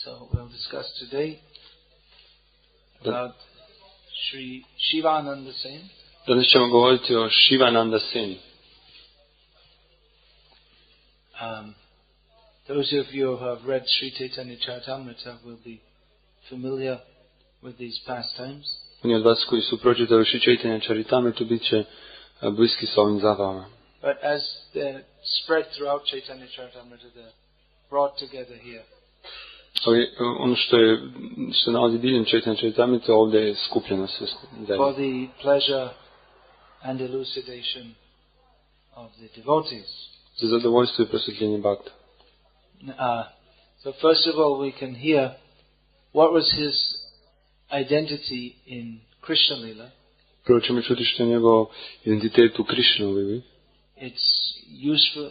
So we'll discuss today about Sri Shivananda Sen. Danas ćemo govoriti o Shivananda Seni. Those of you who have read Sri Caitanya Charitamrita will be familiar with these pastimes. Oni od vas koji su pročitali Sri Caitanya Charitamritu bit će bliski sa ovim zabavama. But as they're spread throughout Caitanya Charitamrita, they're brought together here. Ali ono što se nalazi diljem Caitanya Charitamrite ovdje je skupljeno sve For the pleasure and elucidation of the devotees. Za zadovoljstvo i prosvjetljenje bhakta. So first of all we can hear what was his identity in Krishna Lila. Prvo ćemo čuti što je njegov identitet u Krishna Lili. It's useful,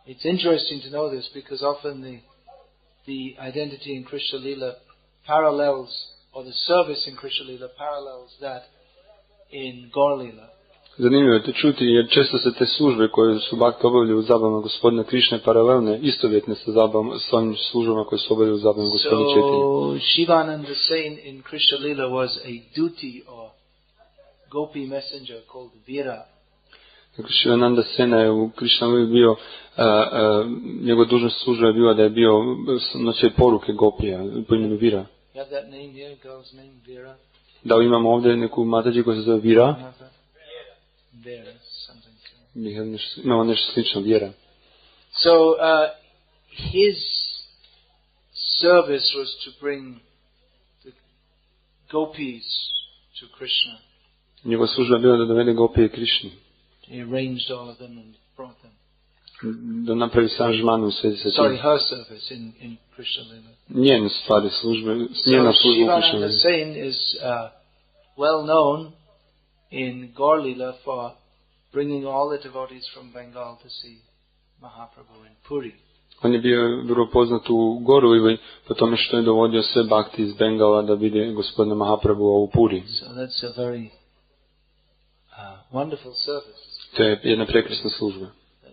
it's interesting to know this because often the identity in Krishna Lila parallels, or the service in Krishna Lila parallels that in Gaur Lila. Zanimljivo je to čuti jer često se te službe koje su bhakti obavljaju u zabavama gospodina Krišne paralelne, istovjetne sa ovim službama koje su obavljaju u zabavama gospodina Četanje. So Shivananda Sen in Krishna Lila was a duty or gopi messenger called Vira. Dakle, Shivananda Sena je u Krishna Lili bio, njegova dužnost služba je bila da je bio nosio poruke gopija po imenu Vira. You have that name here, girl's name, Vira? Da li imamo ovdje neku matađi koja se zove Vira? Vira, something. Imamo nešto slično, Vira. So his service was to bring the gopis to Krishna. Njegova služba je bila da dovede gopije Krišni. He arranged all of them and brought them. Da napravi aranžman u svezi sa tim. Sorry, her service in Krishna Lila. Njene stvari službe, njena So služba u Krishna Shivananda Lili. Sen is well known in Gaur Lila for bringing all the devotees from Bengal to see Mahaprabhu in Puri. On je bio vrlo poznat u Goru Lili po tome što je dovodio sve bhakti iz Bengala da vide gospodina Mahaprabhu u Puri. So that's a very wonderful service. To je jedna prekrasna služba.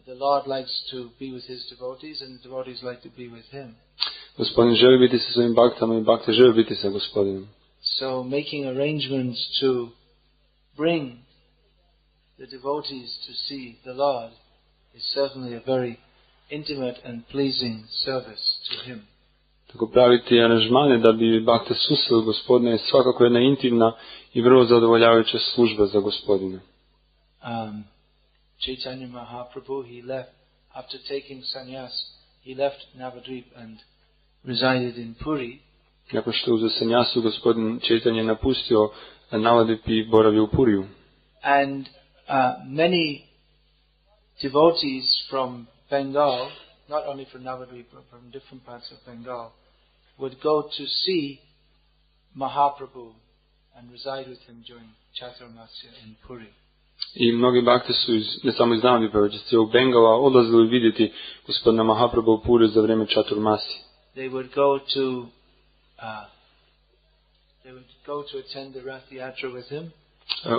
The Lord likes to be with his devotees and the devotees like to be with him. Gospodin želi biti sa svojim bhaktama i bhakte želi biti sa gospodinom. So making arrangements to bring the devotees to see the Lord is certainly a very intimate and pleasing service to him. Tako praviti aranžmane da bi bhakte susreli gospodina je svakako jedna intimna i vrlo zadovoljavajuća služba za gospodina. Caitanya Mahaprabhu, he left, after taking sannyas, he left Navadvip and resided in Puri. Nakon što uzeo sanjasu, gospodin Caitanya napustio Navadvip i boravio u Puriju. And many devotees from Bengal, not only from Navadvip but from different parts of Bengal, would go to see Mahaprabhu and reside with him during Chaturmasya in Puri. I mnogi bhakti su ne samo iz Navadvipa, već iz cijelog Bengala odlazili vidjeti gospodina Mahaprabhu u Puri za vrijeme Chaturmasya. They would go to attend the Rath Yatra with him.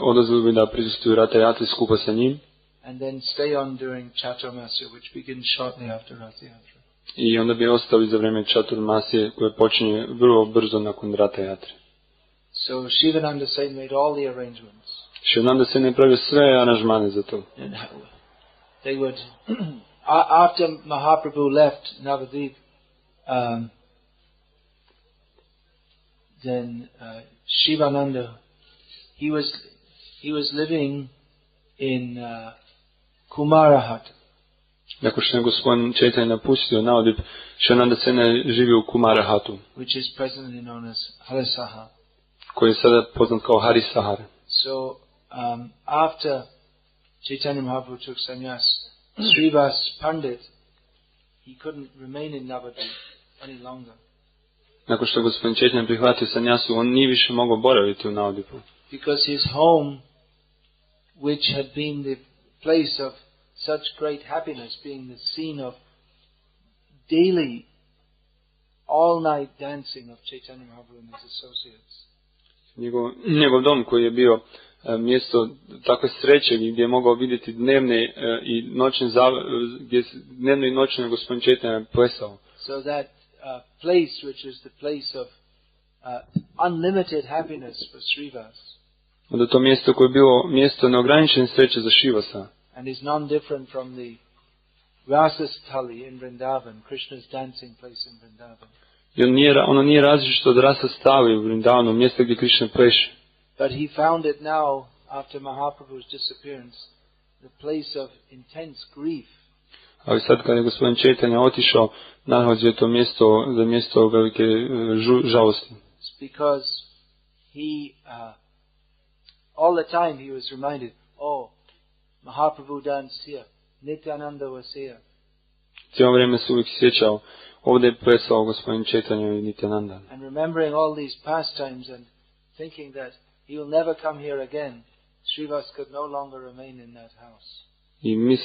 Odlazili bi da prisustuju Rata Yatri skupa sa njim. And then stay on during Chaturmasya, which begins shortly after Rath Yatra. I onda bi ostali za vrijeme Chaturmasye koje počinje vrlo brzo nakon Rata Yatre. So Shivananda Sen made all the arrangements. Shivananda Sen je pravio sve aranžmane za to. And they would, after Mahaprabhu left Navadvip, then Shivananda, he was living in Kumarahat. Nakon što je gospodin Caitanya napustio Navadvip, Shivananda Sen je živio u Kumarahatu, which is presently known as Harisaha. koji je sada poznat kao Harisahar. So after Caitanya Mahaprabhu took sannyas, Srivas Pandit, he couldn't remain in Navadvip any longer. Nakon što je gospodin Caitanya prihvatio sanjasu, on nije više mogao boraviti u Navadvipu. Because his home, which had been the place of such great happiness, being the scene of daily, all-night dancing of Caitanya Mahaprabhu and his associates. Njegov dom koji je bio mjesto takve sreće gdje je mogao vidjeti dnevne i noćne gospodin Caitanya plesao. So that place which is the place of unlimited happiness for Srivas. Onda to mjesto koje je bilo mjesto neograničene sreće za Šivasa. And is non-different from the Rasasthali in Vrindavan, Krishna's dancing place in Vrindavan. I ono nije različito od Rasasthali u Vrindavanu, mjesto gdje Krishna pleše. But he found it now, after Mahaprabhu's disappearance, the place of intense grief. Ali sad kad je gospodin Caitanya otišao, nalazi je to mjesto velike žalosti. It's because he, all the time he was reminded, oh, Mahaprabhu danced here, Nityananda was here. Cijelo vrijeme se uvijek sjećao, ovdje je plesao gospodin Caitanya i Nityananda. And remembering all these pastimes and thinking that he will never come here again, Srivas could no longer remain in that house. I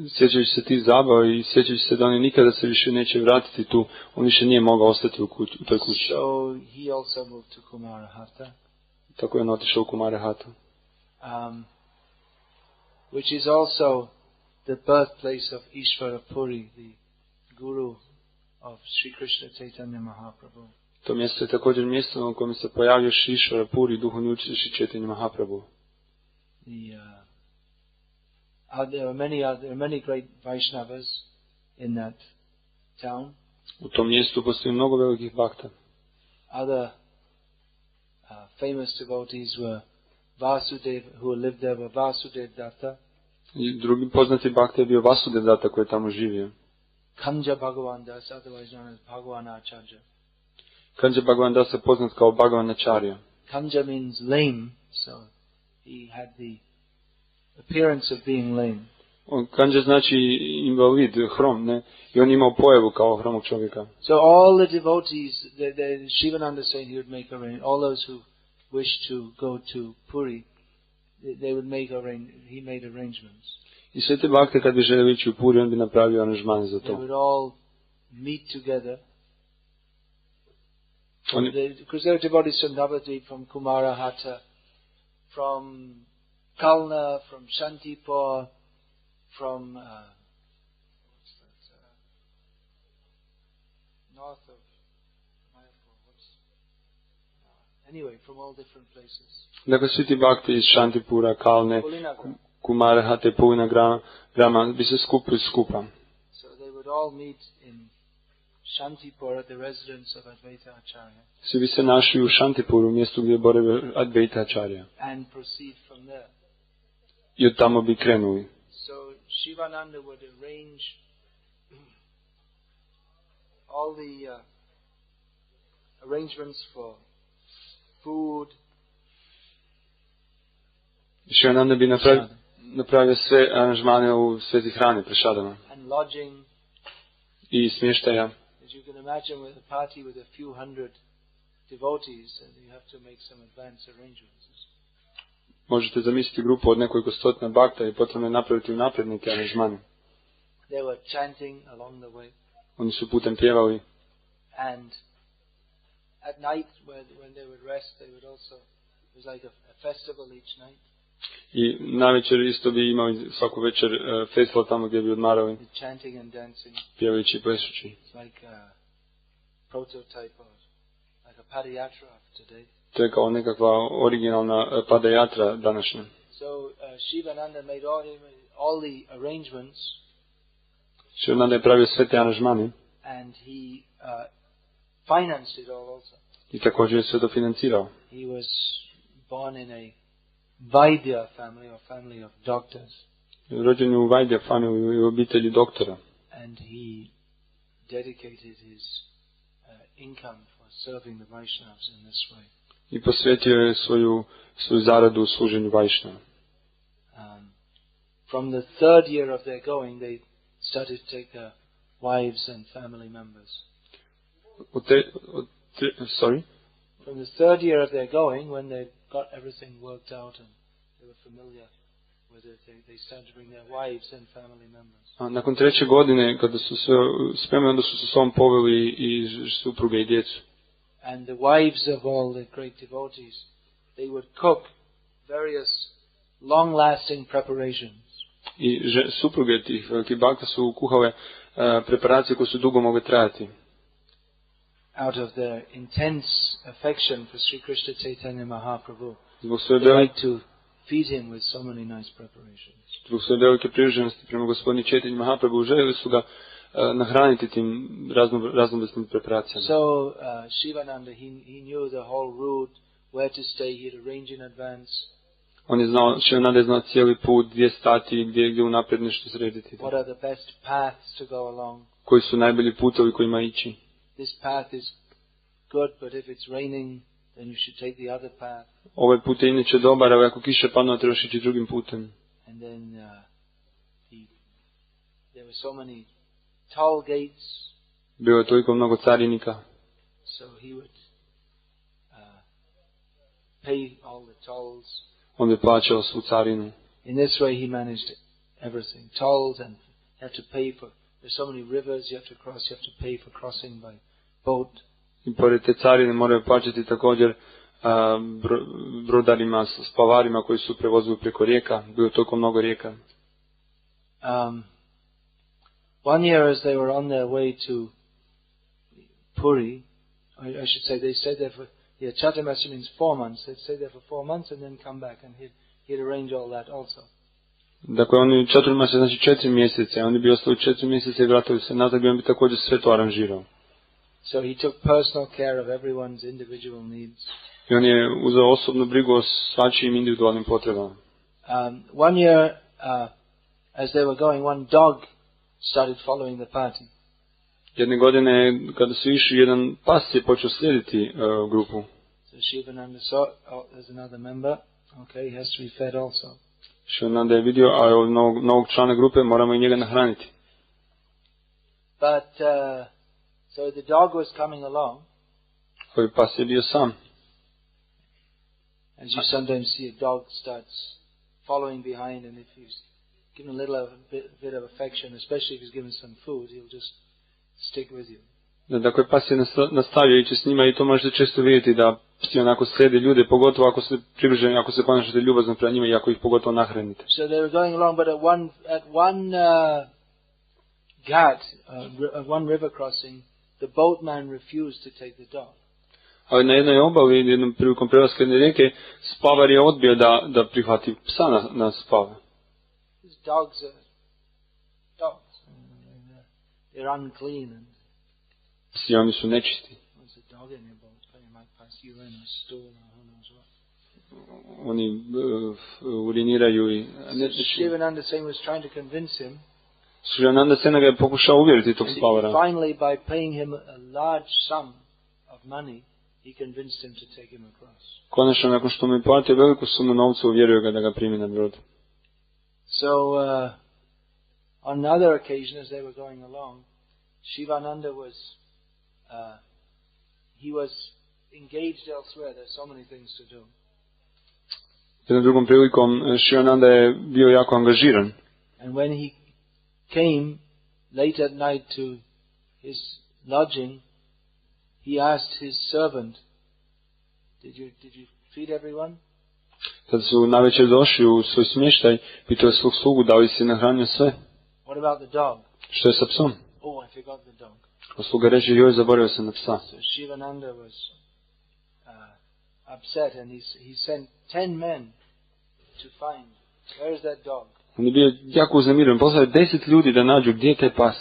sjećajući se tih zabava i sjećajući se da oni nikada se više neće vratiti tu, on više nije mogao ostati u toj kući. So he also moved to Kumarahata. Tako je on otišao u Kumarahatu. Which is also the birthplace of Ishvara Puri, the guru of Sri Krishna Chaitanya Mahaprabhu. To mjesto je također mjesto na kojem se pojavio Ishvara Puri, duhovni učitelj Sri Chaitanya Mahaprabhu. There are many great Vaishnavas in that town. U tom mjestu postoji mnogo velikih bhakta. Other famous devotees were Vasudev, who lived there, were Vasudev Datta. I drugi poznati bhakta je bio Vasudev Datta koji je tamo živio. Kanja Bhagavan Das, otherwise known as Bhagavan Acharya. Kanja Bhagavan Das je poznat kao Bhagavan Acharya. Kanja means lame, so he had the appearance of being lame. Kanja znači invalid, hrom, ne? I on imao pojavu kao hromog čovjeka. So all the devotees, Shivananda saying he would make all those who wished to go to Puri, they would he made arrangements. I sve te bhakte kad bi želeli ići u Puri, on bi napravio aranžmane za to. They would all meet together. Because there are devotees from Navadvip, from Kumarahata, from Kalna, from Shantipur, from north of anyway, from all different places. Dakle, svi ti bhakti iz Shantipura, Kalne, Kumarahate, Pulina grama bi se skupili skupa. So they would all meet in Shantipur at the residence of Advaita Acharya. Svi bi se našli u Shantipuru, mjestu gdje je boravio Advaita Acharya. And proceed from there. I od tamo bi krenuli. So Shivananda would arrange all the arrangements for food. Shivananda bi napravio sve aranžmane u svezi hrane, prešadama. And lodging. I smještaja. As you can imagine, with a party with a few hundred devotees, and you have to make some advance arrangements. Možete zamisliti grupu od nekoliko stotina bhakta i potrebno je napraviti unaprijed neke aranžmane. They were chanting along the way. Oni su putem pjevali. And at night, when they would rest, they would also, it was like a festival each night. I navečer isto bi imali svaku večer festival tamo gdje bi odmarali. Chanting and dancing. Pjevajući i plesući. It's like a prototype of, like a padayatra of today. To je kao nekakva originalna padayatra današnja. So Shivananda made all the arrangements. Shivananda je pravio sve te aranžmane. And he financed it all also. I također je sve to financirao. He was born in a Vaidya family, or family of doctors. Rođen je u Vaidya familiju i u obitelji doktora. And he dedicated his income for serving the Vaishnavas in this way. I posvetio je svoju zaradu u služenju Vaishnava. From the third year of their going, they started to take wives and family members. Sorry? From the third year of their going, when they got everything worked out and they were familiar with it, they started to bring their wives and family members. Nakon treće godine, kada su sve spremni, onda su se s ovom poveli i supruge i djecu. And the wives of all the great devotees, they would cook various long-lasting preparations. I supruge tih velikih bhakta su kuhale preparacije koje su dugo mogle trajati. out of their intense affection for Sri Krishna Caitanya Mahaprabhu, Zbog they svoje like to feed him with so many nice preparations. velike privrženosti prema gospodinu Čaitanji Mahaprabhu željeli su ga nahraniti tim raznovrsnim preparacijama. So Shivananda, he knew the whole route, where to stay, he'd arrange in advance. Šivananda je znao cijeli put, gdje stati, gdje unaprijed nešto srediti. What are the best paths to go along? Koji su najbolji putovi kojima ići. This path is good, but if it's raining, then you should take the other path. Ovaj put je inače dobar, ali ako kiše padne, trebaš ići drugim putem. And then there were so many toll gates. Bilo je toliko mnogo carinika. So he would pay all the tolls. On bi plaćao svu carinu. In this way he managed everything. Tolls, and you have to pay for, there's so many rivers you have to cross, you have to pay for crossing by boat. I pored te carine moraju plaćati također brodarima, spavarima koji su prevozili preko rijeka. Bilo je toliko mnogo rijeka. One year as they were on their way to Puri, I should say they stayed there for, Chaturmasya means 4 months. They'd stay there for 4 months and then come back, and he'd arrange all that also. Dakle, oni Chaturmasya znači 4 mjeseca, oni bi ostali 4 mjeseca i vratili se nazad, i on bi također sve to aranžirao. So he took personal care of everyone's individual needs. I on je uzeo osobnu brigu o svačijim individualnim potrebama. One year, as they were going, one dog started following the party. Jedne godine, kada su išli, jedan pas je počeo slijediti grupu. So Shivananda saw, oh, there's another member. Okay, he has to be fed also. Shivananda je vidio, a od novog člana grupe moramo i njega nahraniti. But, so the dog was coming along. Koji pas je bio sam. As you sometimes see, a dog starts following behind, and if he's given a little bit of affection, especially if he's given some food, he'll just stick with you. Dakle, pas je nastavio ići s njima, i to možete često vidjeti da psi onako slijede ljude, pogotovo ako se privrženi, ako se ponašate ljubazno prema njima i ako ih pogotovo nahranite. So they were going along, but at one ghat, at one river crossing, the boatman refused to take the dog. Ali na jednoj obali, jednom prilikom prelaska jedne rijeke, spavar je odbio da prihvati psa na spave. These dogs are dogs. They're unclean. And psi, oni su nečisti. there's a dog in your boat, but he might pass you in a stool or who knows what. Oni uriniraju i... Shivananda Singh was trying to convince him. Shivananda Singh ga je pokušao uvjeriti tog spavara. Finally, by paying him a large sum of money, he convinced him to take him across. Konačno, nakon što mu je platio veliku sumu novca, uvjerio ga da ga primi na brod. So, on another occasion, as they were going along, Shivananda was, he was engaged elsewhere. There's so many things to do. Jednom drugom prilikom, Shivananda je bio jako angažiran. And when he came late at night to his lodging, he asked his servant, did you feed everyone? Kad su navečer došli u svoj smještaj, pitao je svog slugu da li si nahranio sve. What about the dog? Što je sa psom? Oh, I forgot the dog. A sluga reče, joj, zaboravio sam na psa. So Shivananda was upset, and he sent 10 men to find, where is that dog? On je bio jako uznemiren, poslao je 10 ljudi da nađu gdje je taj pas.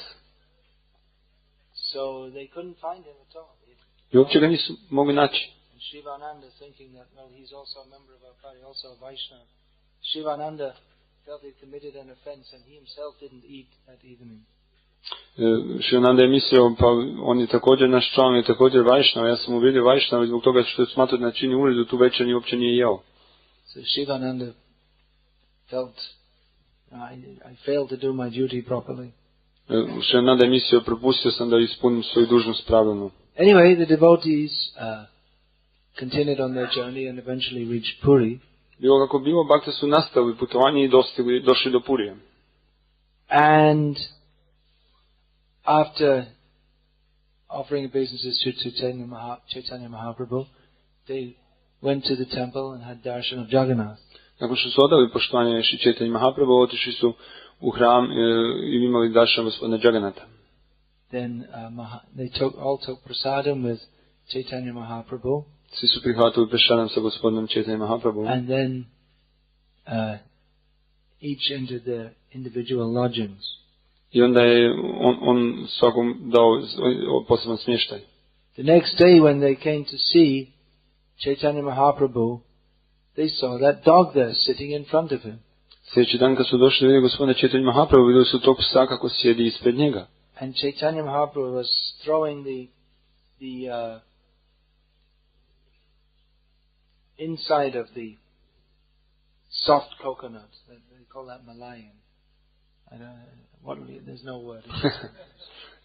So they couldn't find him at all. I uopće ga nisu mogli naći. And Shivananda, thinking that, well, he's also a member of our party, also a Vaishnava. Shivananda felt he committed an offense, and he himself didn't eat that evening. Shivananda je mislio, pa on je također naš član, je također Vaishnava, ja sam uvidio Vaishnava zbog toga što je smatrao da načini uredu tu večer i uopće nije jeo. So Shivananda felt, I failed to do my duty properly. Shivananda je mislio, propustio sam da ispunim svoju dužnost pravilno. Anyway, the devotees continued on their journey and eventually reached Puri. Bilo kako bilo, bakte su nastavili putovanje i došli do Purija. And after offering obeisances to Caitanya Mahaprabhu, they went to the temple and had darshan of Jagannath. Nakon što su odali poštovanje Šri Caitanya Mahaprabhu, otišli su u hram i imali darshan gospodina Jagannatha. then they all took prasadam with Caitanya Mahaprabhu. Svi su prihvatili prasadam sa gospodinom Caitanya Mahaprabhu. And then each entered their individual lodgings. I onda je on svakom dao poseban smještaj. The next day when they came to see Caitanya Mahaprabhu, they saw that dog there sitting in front of him. Sljedeći dan kad su došli da vide gospodina Caitanya Mahaprabhu, vidjeli su tog psa kako sjedi ispred njega. And Caitanya Mahaprabhu was throwing the inside of the soft coconut. They call that Malayan. There's no word.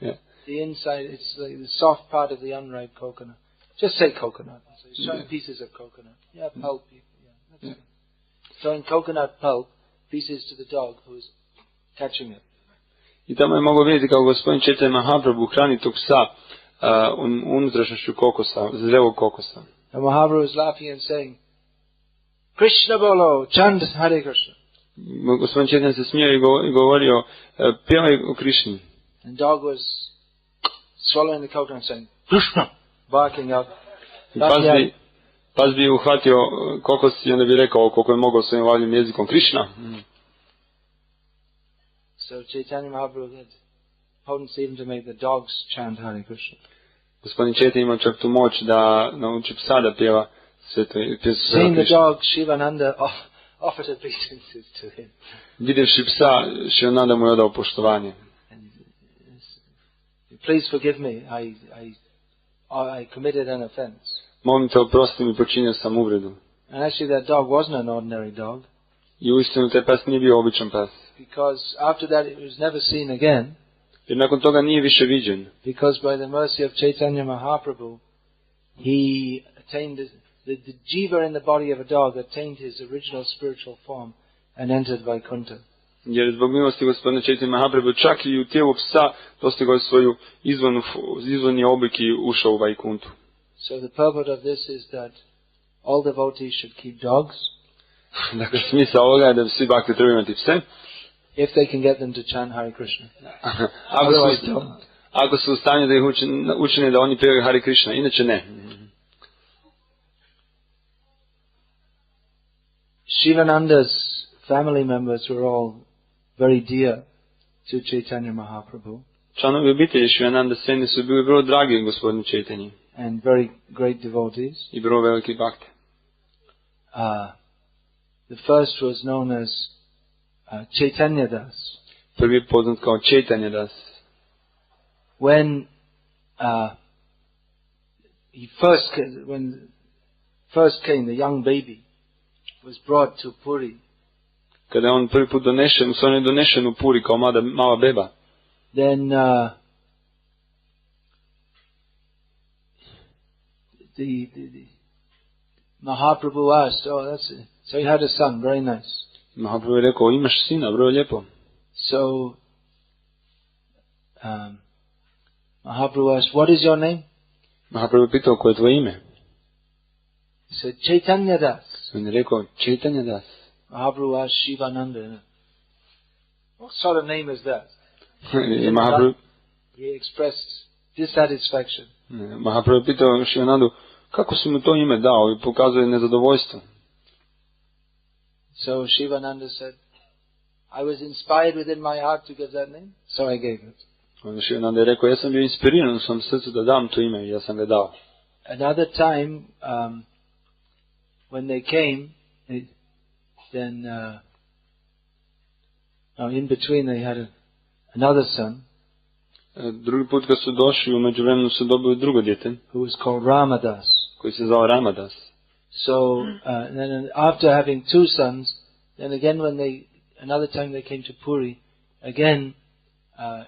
Yeah. The inside, it's like the soft part of the unripe coconut. Just say coconut. So he's throwing pieces of coconut. Yeah, pulp. Yeah, that's it. Throwing coconut pulp pieces to the dog who is catching it. I tamo je mogao vidjeti kako gospodin Caitanya Mahaprabhu hrani tog psa unutrašnjošću kokosa, zrelog kokosa. And Mahaprabhu was laughing and saying, Krishna bolo, chant Hare Krishna. Gospodin Caitanya se smijao i govorio, pjevaj o Krišni. And dog was swallowing the coconut and saying, Krishna, barking out. Pas bi uhvatio kokos i onda bi rekao koliko je mogao svojim valjim jezikom Krišna. So Caitanya Mahaprabhu had potency even to make the dogs chant Hare Krishna. Gospodin Caitanya ima čak tu moć da nauči psa da pjeva pjesmu Krishna. Seeing the dog, Shivananda offered obeisances to him. Vidjevši psa, Shivananda mu je odao poštovanje. Please forgive me, I committed an offense. Molim te, oprosti mi, počinio sam uvredu. And actually that dog wasn't an ordinary dog. I uistinu taj pas nije bio običan pas. Because after that it was never seen again. Jer nakon toga nije više viđen. Because by the mercy of Caitanya Mahaprabhu, he attained the jiva in the body of a dog attained his original spiritual form and entered Vaikuntha. Jer zbog milosti gospodina Caitanya Mahaprabhu čak i u tijelu psa dostigao je svoju izvorni oblik i ušao u Vaikuntu. So the purport of this is that all devotees should keep dogs. Dakle, smisao ovoga je da svi bakti trebaju imati pse. If they can get them to chant Hare Krishna. Ako su u stanju da ih učine da oni pjevaju Hare Krishna, inače ne. Shivananda's family members were all very dear to Caitanya Mahaprabhu. Članovi obitelji Shivananda Seni su bili vrlo dragi gospodinu Chaitanyi. And very great devotees. I vrlo veliki bakte. The first was known as Caitanya Das. Prvi poznat kao Caitanya Das. When first came, the young baby was brought to Puri. Kada je on prvi put donešen, on je donešen u Puri kao mala beba. Then the Mahaprabhu asked, so he had a son, very nice. Mahaprabhu je rekao, imaš sina, vrlo lijepo. So Mahaprabhu asked, what is your name? Mahaprabhu je pitao, koje je tvoje ime? He said, Caitanya Das. On je rekao, Caitanya Das. Mahaprabhu asked Shivananda, what sort of name is that? He expressed dissatisfaction. Mahaprabhu je pitao Shivanandu, kako si mu to ime dao, i pokazuje nezadovoljstvo. So Shivananda said, I was inspired within my heart to give that name, so I gave it. Onda Shivananda je rekao, ja sam bio inspiriran u svom srcu da dam to ime, i ja sam ga dao. Another time, when they came, then in between they had another son. Drugi put kad su došli, u međuvremenu su dobili drugo dijete. Who was called Ramadas. Koji se zvao Ramadas. So then after having two sons, then again another time they came to Puri, again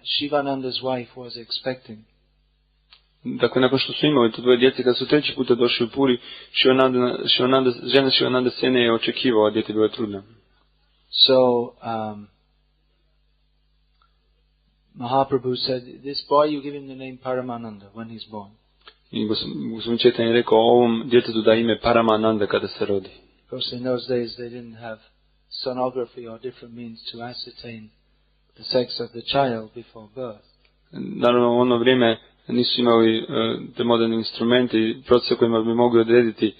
Shivananda's wife was expecting. Dakle, nakon što su imali to dvoje djece, kad su treći puta došli u Puri, žena Shivananda Sene je očekivala, a dijete bilo je trudno. So Mahaprabhu said, this boy, you give him the name Paramananda when he's born. I gospodin Chaitanya je rekao, ovom djetetu da ime Paramananda kada se rodi. Of course, in those days they didn't have sonography or different means to ascertain the sex of the child before birth. Naravno, u ono vrijeme nisu imali te moderne instrumente i procese kojima bi mogli odrediti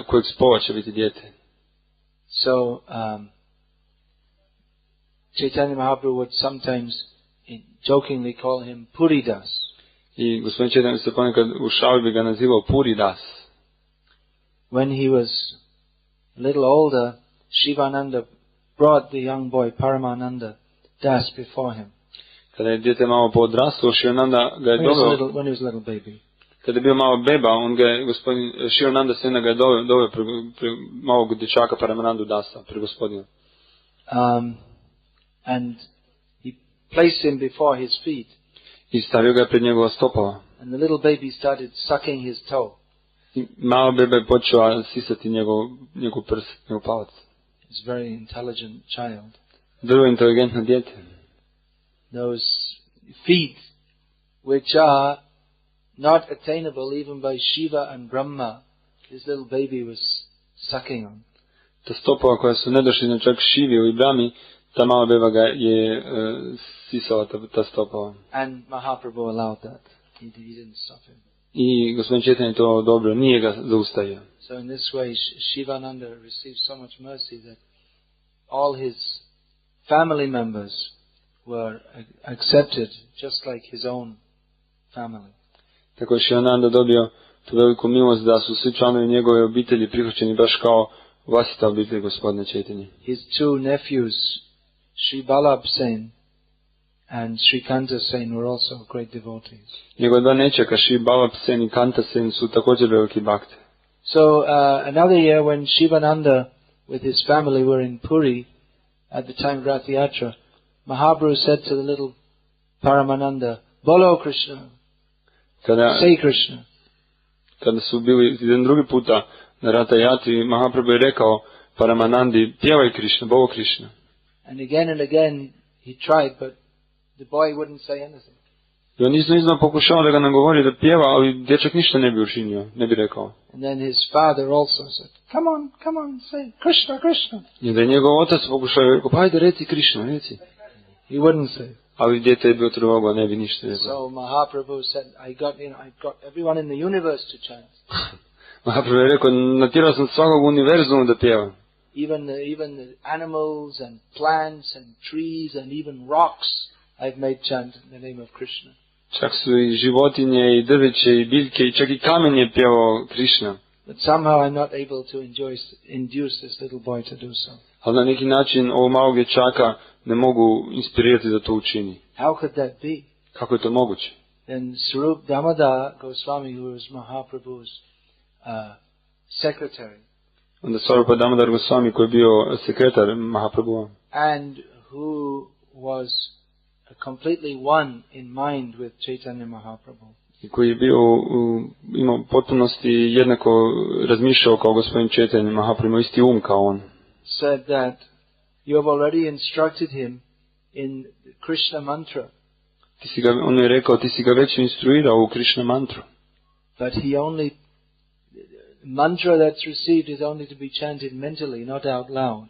kojeg spola će biti dijete. So, Caitanya Mahaprabhu would sometimes jokingly call him Puridas. I gospodin Caitanya se ponekad u šali bi ga nazivao Puridas. When he was a little older, Shivananda brought the young boy Paramananda Das before him. Kada je dijete malo podrastao, Shivananda ga je doveo. When he was a little baby. Kada je bio malo beba, on ga je gospodin Shivananda Sena ga je doveo pre malog dječaka Paramanandu Dasa, pre gospodina. And he placed him before his feet. I stavio ga pred njegova stopala. And the little baby started sucking his toe. I malo beba je počeo sisati njegov prst, njegov palac. He's a very intelligent child. Vrlo inteligentno dijete. Those feet, which are not attainable even by Shiva and Brahma, this little baby was sucking on. Ta stopala koja su nedošli čak Šivi ili Brahmi, ta mala beba ga je sisala ta stopala. And Mahaprabhu allowed that. He didn't stop him. I gospodin Caitanya to dobro, nije ga zaustavio. So in this way, Shivananda received so much mercy that all his family members were accepted just like his own family. Tako je Shivananda dobio tu veliku milost da su svi članovi njegove obitelji prihvaćeni baš kao vlastita obitelj gospodina Caitanya. His two nephews, Sri Balab Sen and Sri Kanta Sen, were also great devotees. Njegova dva nećaka, Sri Balab Sen i Kanta Sen, su također veliki bhakti. So another year when Shivananda with his family were in Puri at the time of Rath Yatra, Mahaprabhu said to the little Paramananda, Bolo Krishna, say Krishna. Kada su bili jedan drugi puta na Ratha Yatri, Mahaprabhu je rekao Paramanandi, pjevaj Krishna, Bolo Krishna. And again he tried, but the boy wouldn't say anything. I on iznova pokušao da ga nagovori da pjeva, ali dječak ništa ne bi učinio, ne bi rekao. And then his father also said, come on, say Krishna, Krishna. I da je njegov otac pokušao i rekao, pa ajde reci Krishna, reci. He wouldn't say. Ali djete je bio trvogao, ne bi ništa rekao. So Mahaprabhu said, I got everyone in the universe to chant. Mahaprabhu je rekao, natjerao sam svakog univerzuma da pjeva. Even the animals and plants and trees and even rocks I've made chant in the name of Krishna. Čak su i životinje, i drveće, i biljke, i čak i kamen je pjevao Krishna. But somehow I'm not able to induce this little boy to do so. Ali na neki način ovog malog dječaka ne mogu inspirirati da to učini. How could that be? Kako je to moguće? Then Swarup Damodar Goswami, who was Mahaprabhu's secretary, Onda Swarupa Damodar Goswami, koji je bio sekretar Mahaprabhu, and who was completely one in mind with Caitanya Mahaprabhu, i koji je bio imao potpunosti jednako razmišljao kao gospodin Caitanya Mahaprabhu, isti kao on. Said that you have already instructed him in Krishna mantra. On je rekao, ti si ga već instruirao u Krishna mantru. But mantra that's received is only to be chanted mentally, not out loud.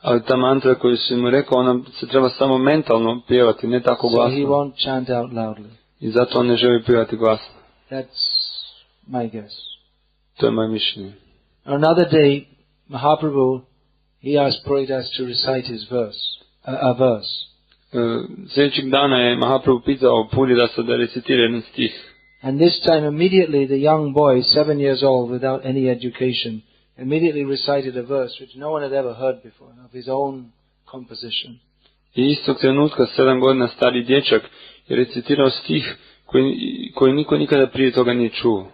Ali ta mantra koju si mu rekao, ona se treba samo mentalno pjevati, ne tako glasno. So he won't chant out loudly. I zato on ne želi pjevati glasno. That's my guess. To je moje mišljenje. Another day, Mahaprabhu, he asked Puridas to recite his a verse. Sljedećeg dana je Mahaprabhu pitao Puridasa da recitira jedan stih. And this time immediately the young boy, 7 years old, without any education, immediately recited a verse which no one had ever heard before, of his own composition. I istog trenutka 7 godina stari dječak je recitirao stih koji niko nikada prije toga nije čuo.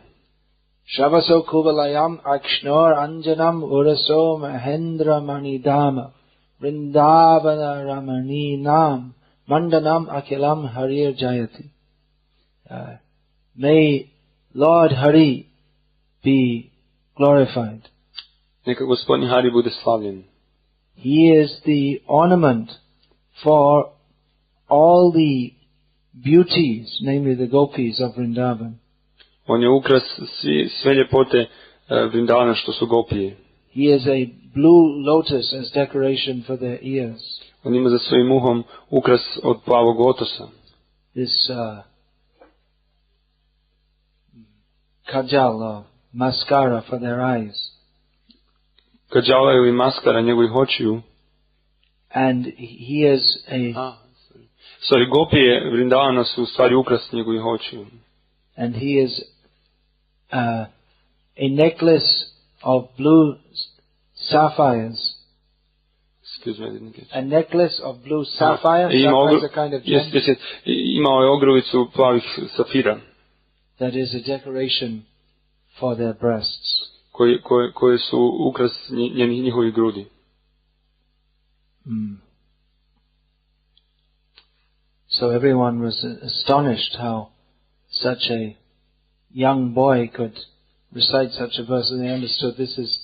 Shavaso kuvalayam akshnor anjanam uraso mahendra manidama vrindavana ramani nam mandanam akilam harir jayati. May Lord Hari be glorified. Neka gospodin Hari bude slavljen. He is the ornament for all the beauties, namely the gopis of Vrindavan. On je ukras sve ljepote Vrindavana što su gopije. He has a blue lotus as decoration for their ears. On ima za svojim uhom ukras od plavog lotosa. this kajal or mascara for their eyes. Kajala ili maskara njegovih očiju. And he is Gopije Vrindavana su u stvari ukras njegovih očiju. And he is a necklace of blue sapphires. Excuse me, I didn't get you. A necklace of blue sapphire. Sapphire is a kind of gem. Yes. Imao je ogrlicu plavih safira. That is a decoration for their breasts. Koje su ukras njihovih grudi. So everyone was astonished how such a young boy could recite such a verse, and they understood this is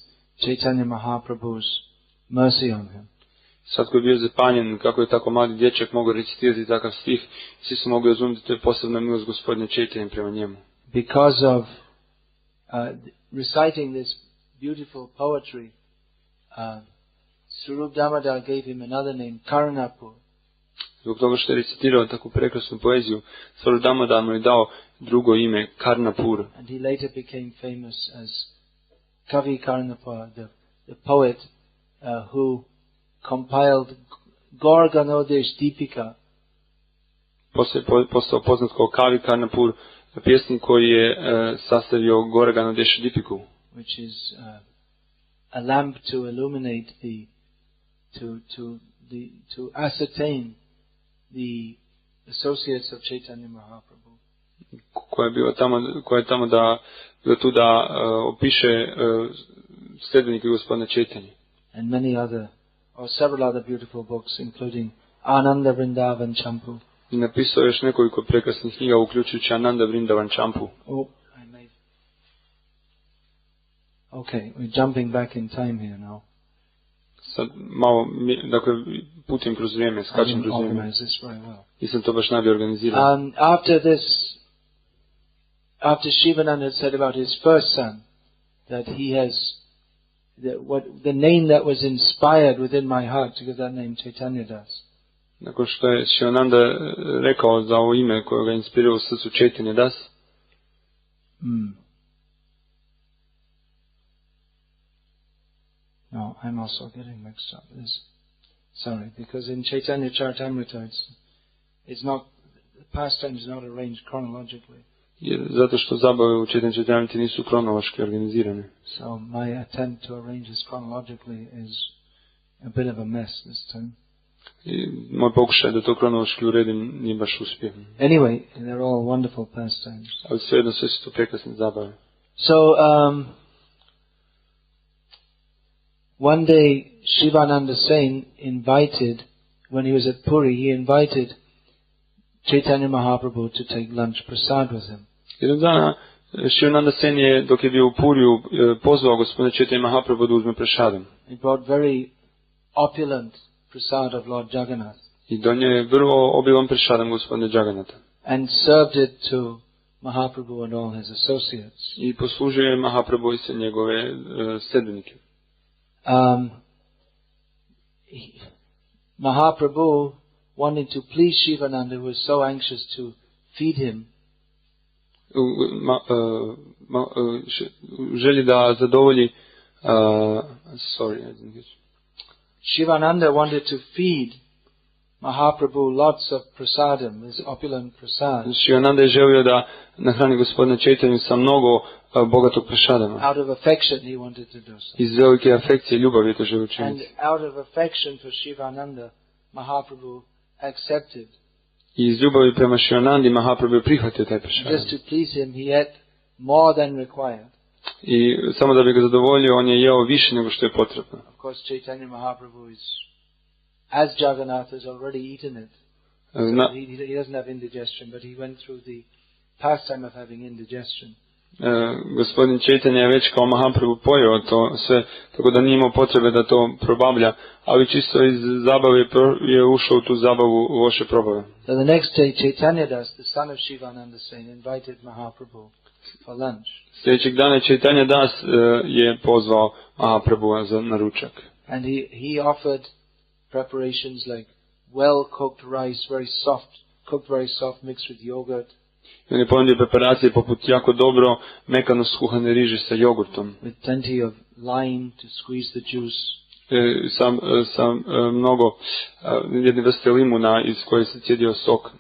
Caitanya Mahaprabhu's mercy on him. Svatko je bio zapanjen kako je tako mladi dječak mogao recitirati takav stih. Svi su mogli razumjeti to je posebna milost Gospodine Caitanje prema njemu. Because of reciting this beautiful poetry, Swarup Damodar gave him another name, Karnapur. Zbog toga što je recitirao takvu prekrasnu poeziju, Swarup Damodar mu je dao drugo ime, Karnapur. And he later became famous as Kavi Karnapur, the poet who compiled Gaur Ganodesh Deepika. Postao poznat kao Kavi Karnapur, pjesnik koji je sastavio Gaur Ganodesh Deepiku. Which is a lamp to illuminate to ascertain the associates of Caitanya Mahaprabhu. Koja je tamo da opiše sljedbenike Gospodina Caitanje. And several other beautiful books, including Ananda Vrindavan Champu. I napisao još nekoliko prekrasnih knjiga, uključujući Ananda Vrindavan Champu. Okay, we're jumping back in time here now. Sad malo, dakle, putim kroz vrijeme, skačem kroz vrijeme. Nisam to baš najbolje organizirao. After Shivananda had said about his first son, that he has the name that was inspired within my heart, because that name Caitanya Das. Nakon što je Shivananda rekao za ovo ime koje ga inspirirao u srcu Caitanya Das. No, I'm also getting mixed up. Sorry, because in Caitanya Charitamrita it's not, the pastime is not arranged chronologically. Zato što zabave u Caitanya Charitamrita nisu kronološki organizirane. So my attempt to arrange this chronologically is a bit of a mess this time. I moj pokušaj da to kronološki uredim nije baš uspio. Anyway, they're all wonderful pastimes. Ali svejedno sve su to prekrasne zabave. So, one day, Shivananda Sen invited, when he was at Puri, he invited Caitanya Mahaprabhu to take lunch prasad with him. Jedan dana, Shivananda Sen je, dok je bio u Puriju, pozvao gospodina Caitanya Mahaprabhu da uzme prasadam. He brought very opulent prasad of Lord Jagannath. I donio je vrlo obilan prasadam gospodina Jagannatha. And served it to Mahaprabhu and all his associates. I poslužio je Mahaprabhu i sve njegove sljedbenike. Mahaprabhu wanted to please Shivananda, who was so anxious to feed him. Želi da zadovolji Shivananda wanted to feed Mahaprabhu lots of prasadam, this opulent prasad. Shivananda je želio da nahrani gospodina Čaitanju sa mnogo bogatog prasadama. Out of affection he wanted to do so. Iz velike afekcije i ljubavi je to želio učiniti. And out of affection for Shivananda, Mahaprabhu accepted. I iz ljubavi prema Shivanandi Mahaprabhu je prihvatio taj prasadam. Just to please him, he ate more than required. I samo da bi ga zadovoljio, on je jeo više nego što je potrebno. Of course, Caitanya Mahaprabhu is, as Jagannath has already eaten it. So he doesn't have indigestion, but he went through the pastime of having indigestion. Gospodin Caitanya je već kao Mahaprabhu pojeo to sve, tako da nije imao potrebe da to probavlja, ali čisto iz zabave je ušao u tu zabavu loše probave. So the next day, Caitanya Das, the son of Shivananda Sen, invited Mahaprabhu for lunch. Sljedećeg dana Caitanya Das je pozvao Mahaprabhu na ručak. And he offered preparations like well-cooked rice, very soft cooked very soft, mixed with yogurt. I on je ponudio preparacije poput jako dobro mekano skuhane riže sa jogurtom. With plenty of lime to squeeze the juice. Sa mnogo jedne vrste limuna iz koje se cijedio sok.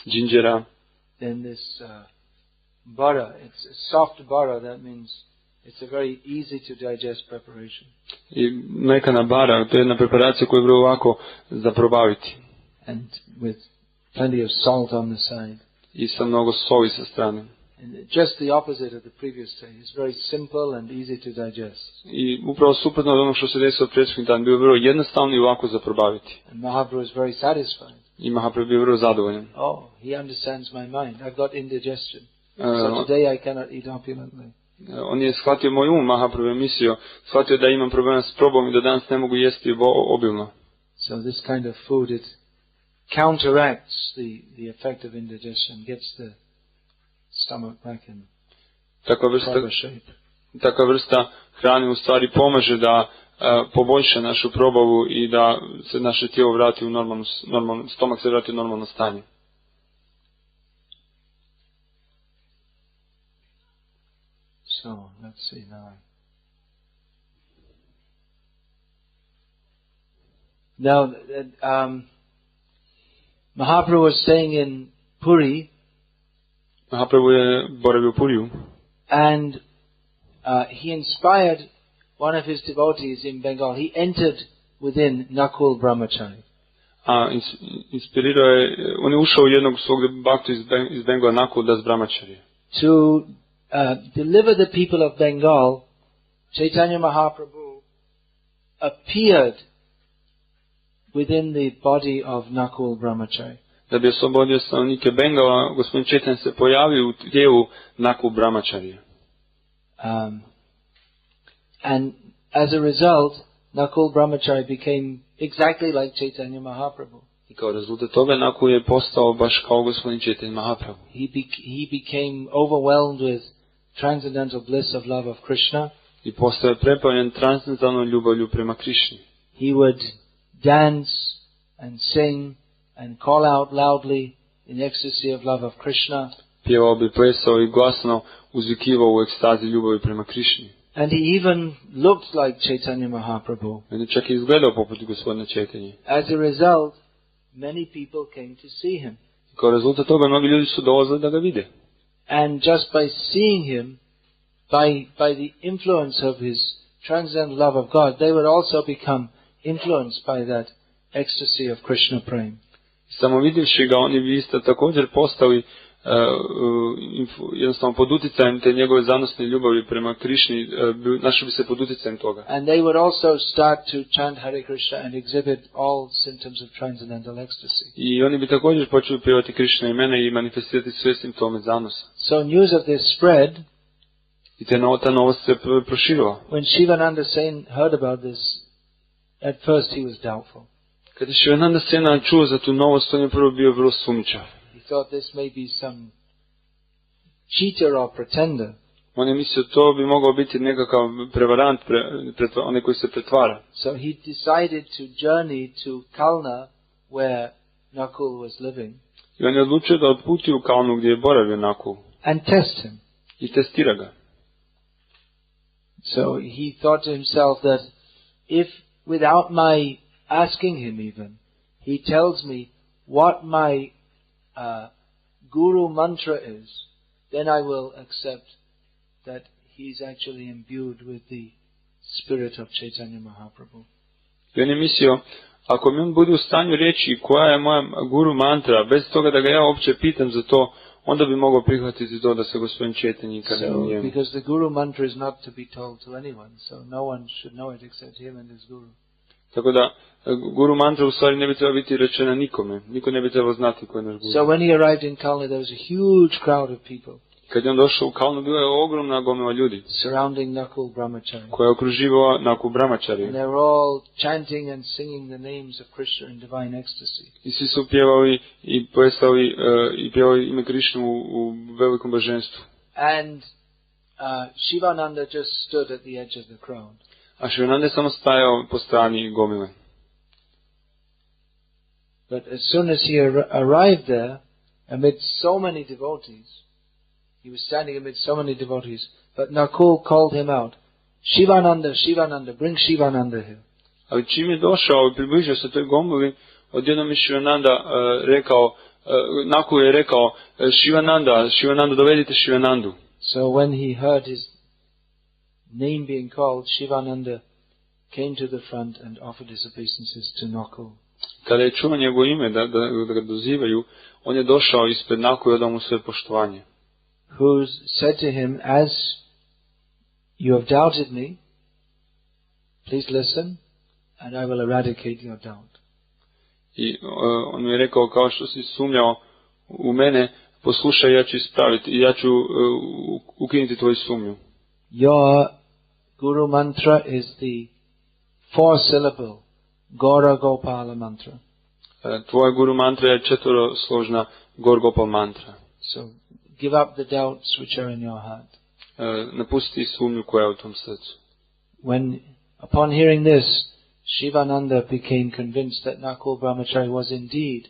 Džinđera. Then this butter, it's a soft butter, that means it's a very easy to digest preparation. I mekana bara, to je jedna preparacija koju je vrlo lako za probaviti. And with plenty of salt on the side. I sa mnogo soli sa strane. And just the opposite of the previous day. It's very simple and easy to digest. I upravo suprotno od onog što se desilo prethodni dan, bio vrlo jednostavno i lako za probaviti. And Mahaprabhu is very satisfied. I Mahaprabhu bio vrlo zadovoljan. Oh, he understands my mind. I've got indigestion. So today I cannot eat opulently. On je shvatio moj um, Mahaprabhu je mislio, shvatio da imam problema s probom i da danas ne mogu jesti obilno. So this kind of food, it counteracts the effect of indigestion, gets the stomach back in proper shape. Takva vrsta hrane u stvari pomaže da poboljša našu probavu i da se naše tijelo vrati u normalno, stomak se vrati u normalno stanje. So, let's see now. Now, Mahaprabhu was staying in Puri. Mahaprabhu je boravio u Puriju. And he inspired one of his devotees in Bengal. He entered within Nakul Brahmachari. Inspirirao je, on je ušao u jednog svog bhaktu iz Bengala, Nakul Das Brahmachari. To deliver the people of Bengal, Caitanya Mahaprabhu appeared within the body of Nakul Brahmachari. Da bi oslobodio stanovnike Bengala, gospodin Caitanya se pojavio u tijelu Nakul Brahmachari. And as a result, Nakul Brahmachari became exactly like Caitanya Mahaprabhu. I kao rezultat toga Nakul je postao baš kao gospodin Caitanya Mahaprabhu. He became overwhelmed with transcendental bliss of love of Krishna. I postao je preplavljen transcendentalnom ljubavlju prema Krišni. He would dance and sing and call out loudly in ecstasy of love of Krishna. Pjevao bi, plesao i glasno uzvikivao u ekstazi ljubavi prema Krišni. And he even looked like Caitanya Mahaprabhu. On je čak i izgledao poput gospodina Caitanje. As a result, many people came to see him. Kao rezultat toga mnogi ljudi su dolazili da ga vide. And just by seeing him, by the influence of his transcendent love of God, they would also become influenced by that ecstasy of Krishna prema. Samo vidjevši ga, oni bi isto također postali jednostavno pod utjecajem te njegove zanosne ljubavi prema Krišni, našli bi se pod utjecajem toga. And they would also start to chant Hare Krishna and exhibit all symptoms of transcendental ecstasy. I oni bi također počeli pjevati Krišna imena i manifestirati sve simptome zanosa. So news of this spread. I ta novost se proširila. When Shivananda Sen heard about this, at first he was doubtful. Kad je Shivananda Sena čuo za tu novost, on je prvo bio vrlo sumnjičav. He thought this may be some cheater or pretender. On je mislio to bi mogao biti nekakav prevarant, onaj koji se pretvara. So he decided to journey to Kalna, where Nakul was living. I on je odlučio da otputi u Kalnu gdje je boravio Nakul. And test him. I testira ga. So he thought to himself that if without my asking him even, he tells me what my guru mantra is, then I will accept that he's actually imbued with the spirit of Caitanya Mahaprabhu. I on je mislio, ako mi on bude u stanju reći koja je moja guru mantra, bez toga da ga ja uopće pitam za to, onda bi mogao prihvatiti to da se gospodin Caitanya inkarnira u njemu. Because the guru mantra is not to be told to anyone, so no one should know it except him and his guru. Tako da guru mantra u stvari ne bi trebala biti rečena nikome. Niko ne bi trebao znati ko je naš guru. So when he arrived in Kalna, there was a huge crowd of people. Kad je on došao u Kalnu, bila je ogromna gomila ljudi. Surrounding Nakul Brahmachari. Koja je okruživala Nakul Brahmachari. And they were all chanting and singing the names of Krishna in divine ecstasy. I svi su pjevali i plesali i pjevali ime Krišnu u velikom blaženstvu. And Shivananda just stood at the edge of the crowd. A Shivananda je samo stajao po strani gomile. But as soon as he arrived there, amid so many devotees, he was standing amid so many devotees, but Nakul called him out, Shivananda, Shivananda, bring Shivananda here. Ali čim je došao i približio se toj gomboli, odjednom je Shivananda rekao, Nakul je rekao, Shivananda, Shivananda, dovedite Shivanandu. So when he heard his name being called, Shivananda came to the front and offered his obeisances to Nakul. Kada je čuo njegovo ime da ga dozivaju, on je došao ispred Nakula i odao mu svoje poštovanje. Who said to him, as you have doubted me, please listen, and I will eradicate your doubt. I on mi je rekao, kao što si sumnjao u mene, poslušaj, ja ću ispraviti i ja ću ukinuti tvoju sumnju. Your Guru mantra is the 4-syllable Gaura Gopala mantra. Tvoja Guru mantra je 4-složna Gaur Gopal mantra. So give up the doubts which are in your heart. Napusti sumnju koja je u tom srcu. Upon hearing this, Shivananda became convinced that Nakul Brahmachari was indeed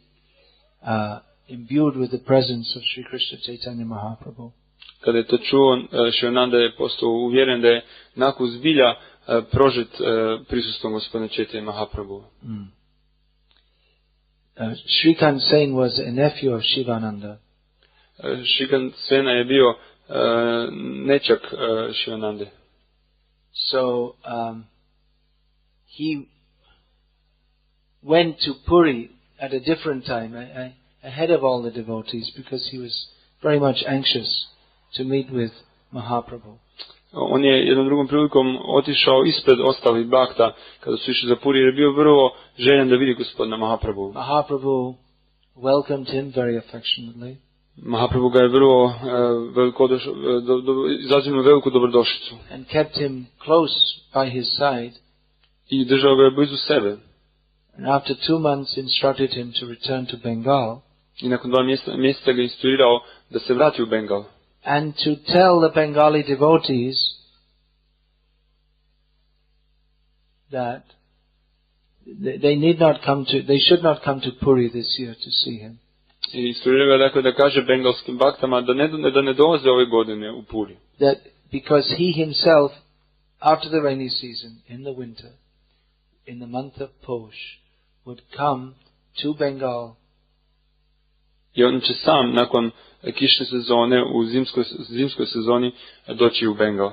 imbued with the presence of Sri Krishna Caitanya Mahaprabhu. Kada je to čuo, Shivananda je postao uvjeren da je Nakul zbilja prožet prisustvom gospodina Chaitanya Mahaprabhu. Shrikant Sen was a nephew of Shivananda. Shrikant Sena je bio nečak Shivanande. So he went to Puri at a different time, ahead of all the devotees, because he was very much anxious to meet with Mahaprabhu. On je jednom drugom prilikom otišao ispred ostalih bhakta kada su išli za Puri, jer je bio vrlo željan da vidi gospodina Mahaprabhu. Mahaprabhu welcomed him very affectionately. Mahaprabhu ga je vrlo izazivno veliku dobrodošlicu. And kept him close by his side. I držao ga je blizu sebe. And after 2 months instructed him to return to Bengal. I nakon 2 mjeseca ga instruirao da se vrati u Bengal. And to tell the Bengali devotees that they should not come to Puri this year to see him. I instruirao ga dakle da kaže bengalskim bhaktama da ne dolaze ove godine u Puri. That because he himself, after the rainy season, in the winter, in the month of Posh, would come to Bengal. I on će sam nakon kišne sezone u zimskoj sezoni doći u Bengal.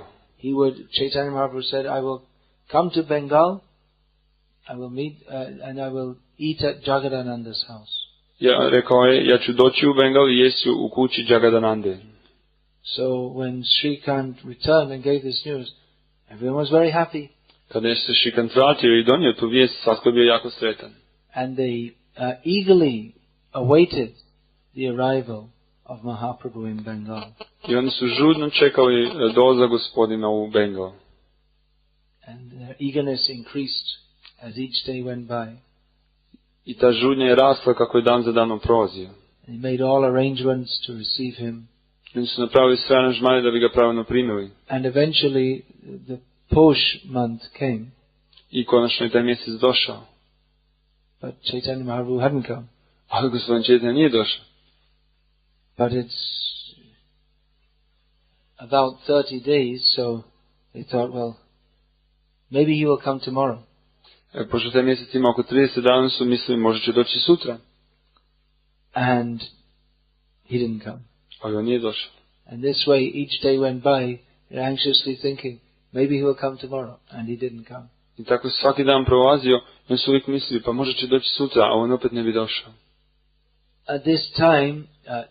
Chaitanya Mahaprabhu said, I will come to Bengal, I will meet and I will eat at Jagadananda's house. Rekao je, ja ću doći u Bengal i jesti u kući Jagadanande. So when Shrikant returned and gave this news, everyone was very happy. Kada je se Shrikant vratio i donio tu vijest, svatko je bio jako sretan. And they eagerly awaited the arrival of Mahaprabhu in Bengal. I oni su žudno čekali dolazak gospodina u Bengal. And their eagerness increased as each day went by. I ta žudnja je rasla kako je dan za danom prolazio. And he made all arrangements to receive him. Oni su napravili sve aranžmane da bi ga pravilno primili. And eventually the Posh month came. I konačno je taj mjesec došao. But Chaitanya Mahaprabhu hadn't come. Ali gospodin Chaitanya nije došao. But it's about 30 days, so they thought, well, maybe he will come tomorrow. Pošto taj mjesec ima oko 30 dana, su mislili možda će doći sutra. And he didn't come. Ali on nije došao. And this way each day went by, anxiously thinking, maybe he will come tomorrow. And he didn't come. I tako svaki dan prolazio, i on su uvijek mislili, pa možda će doći sutra, a on opet ne bi došao. At this time,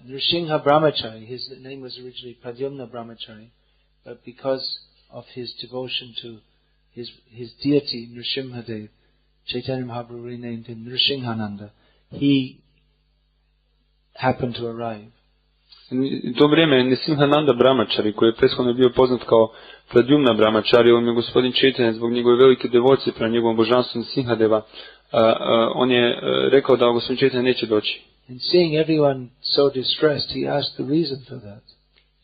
Nrsimha Brahmachari, his name was originally Pradyumna Brahmachari, but because of his devotion to his deity, Nrsimhadev, Chaitanya Mahaprabhu renamed him Nrsimhananda. He happened to arrive. U to vrijeme Nrsimhananda Brahmachari, koji je prethodno bio poznat kao Pradyumna Brahmachari, on je gospodin Chaitanya zbog njegove velike devocije prema njegovom božanstvu Nrsimhadeva, on je rekao da gospodin Chaitanya neće doći. And seeing everyone so distressed, he asked the reason for that.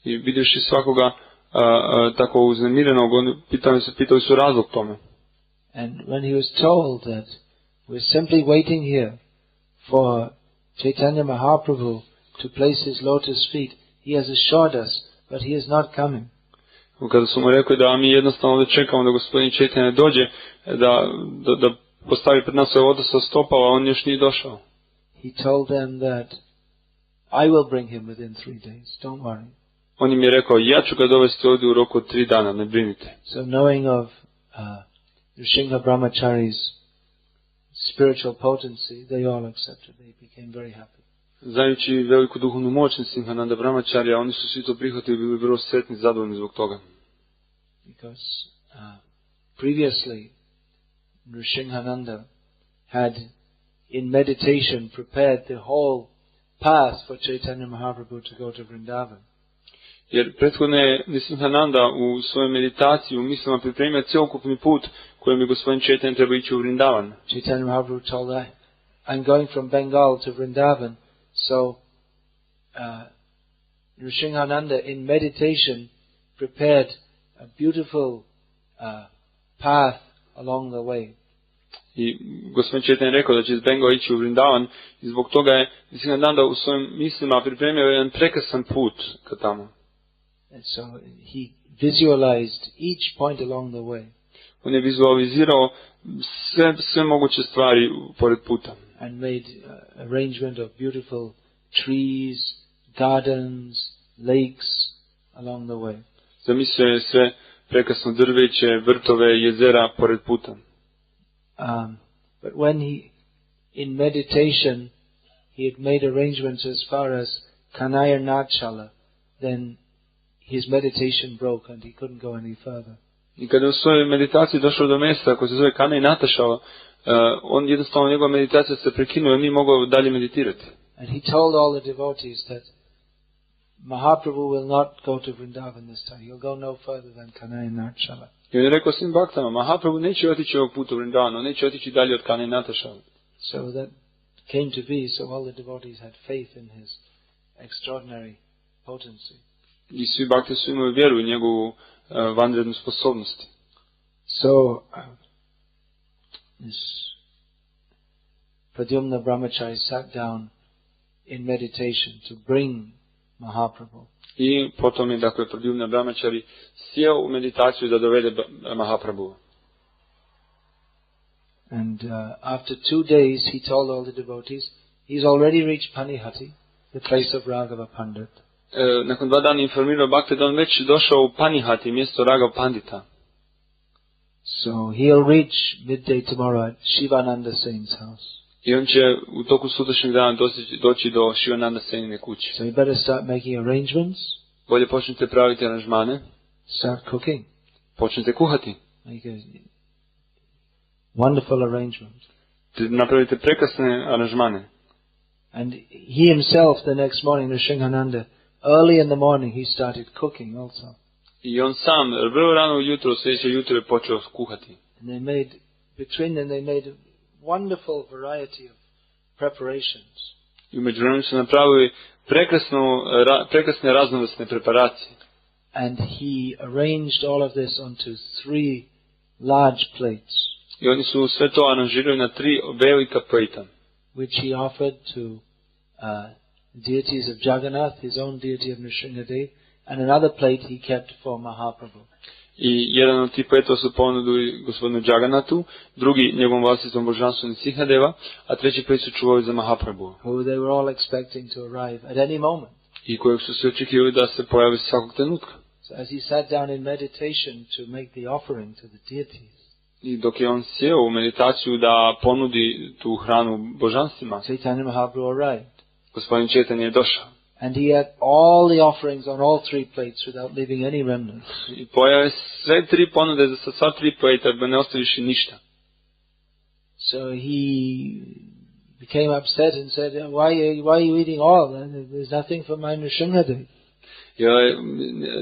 I vidjevši svakoga tako uznemirenog, pitali su razlog tome. And when he was told that we're simply waiting here for Caitanya Mahaprabhu to place his lotus feet, he has assured us, but he is not coming. Kada su mu rekli da mi jednostavno da čekamo da gospodin Caitanya dođe, da postavi pred nas svoje lotosa stopala, on još nije došao. He told them that I will bring him within 3 days, don't worry. On im je rekao, ja ću ga dovesti ovdje u roku od 3 dana, ne brinite. So knowing of Nrsimha Brahmachari's spiritual potency, they all accepted. They became very happy. Znajući veliku duhovnu moć Nrsimhananda Brahmacharya, oni su svi to prihvatili i bili vrlo sretni i zadovoljni zbog toga. Because previously Nrsimhananda had in meditation prepared the whole path for Chaitanya Mahaprabhu to go to Vrindavan. Jer prethodno je Nrsimhananda u svojoj meditaciji, u mislima pripremio cjelokupni put kojim je gospodin Chaitanya trebao ići u Vrindavan. Chaitanya Mahaprabhu told I'm going from Bengal to Vrindavan. So Nrsimhananda in meditation prepared a beautiful path along the way. I gospodin Chaitanya je rekao da će iz Bengala ići u Vrindavan i zbog toga je Nrsimhananda u svojim mislima pripremio jedan prekrasan put ka tamo. And so he visualized each point along the way. On je vizualizirao sve moguće stvari pored puta. And made arrangement of beautiful trees, gardens, lakes along the way. Zamislio je sve prekrasno drveće, vrtove, jezera pored puta. But when he, in meditation, he had made arrangements as far as Kanaya Nachala, then his meditation broke and he couldn't go any further. I kada je u svojoj meditaciji došao do mjesta koje se zove Kanaya Nachala, on jednostavno njegova meditacija se prekinula i nije mogao dalje meditirati. And he told all the devotees that Mahaprabhu will not go to Vrindavan this time. He'll go no further than Kanaya Nachala. I on je rekao svim baktama, Mahaprabhu neće otići ovog puta u Vrindavanu, neće otići dalje od Kanaya Nachala. So that came to be, so all the devotees had faith in his extraordinary potency. I svi bakti su imali vjeru u njegovu vanrednu sposobnost. So this Pradyumna Brahmachari sat down in meditation to bring Mahaprabhu. I potom je, dakle, Pradyumna Brahmachari sjeo u meditaciju da dovede Mahaprabhu. And after 2 days he told all the devotees, he's already reached Panihati, the place of Raghava Pandit. Nakon 2 dana informirao bakte da on već došao u Panihati, mjesto Raghava Pandita. So he'll reach midday tomorrow at Shivananda Sen's house. I on će u toku sutrašnjeg dana doći do Shivananda Senine kuće. So you better start making arrangements. Bolje počnite praviti aranžmane. Start cooking. Počnite kuhati. Make a wonderful arrangement. Napravite prekrasne aranžmane. And he himself the next morning, Nrsimhananda, early in the morning he started cooking also. I on sam, vrlo rano ujutro, sljedeće jutro je počeo kuhati. And they made, between them they made a wonderful variety of preparations. I umeđu vremenu su napravili prekrasne raznovrsne preparacije. And he arranged all of this onto 3 large plates. I oni su sve to aranžirali na 3 velika plata. Which he offered to deities of Jagannath, his own deity of Nrsimhadev, and another plate he kept for Mahaprabhu. I jedan od tih pletova su ponudili gospodinu Jagannathu, drugi njegovom vlastitom božanstvu Nrsimhadeva, a treći plet su čuvali za Mahaprabhu. Who they were all expecting to arrive at any moment. I kojeg su se očekivali da se pojavi svakog trenutka. So as he sat down in meditation to make the offering to the deities. I dok je on sjeo u meditaciju da ponudi tu hranu božanstvima, Chaitanya Mahaprabhu arrived. gospodin Chaitanya je došao. And he had all the offerings on all 3 plates without leaving any remnants. I pojave sve 3 ponude za sva 3 plata, da ne ostaviš ništa. So he became upset and said, why are you eating all? There's nothing for my Nrsimhadev.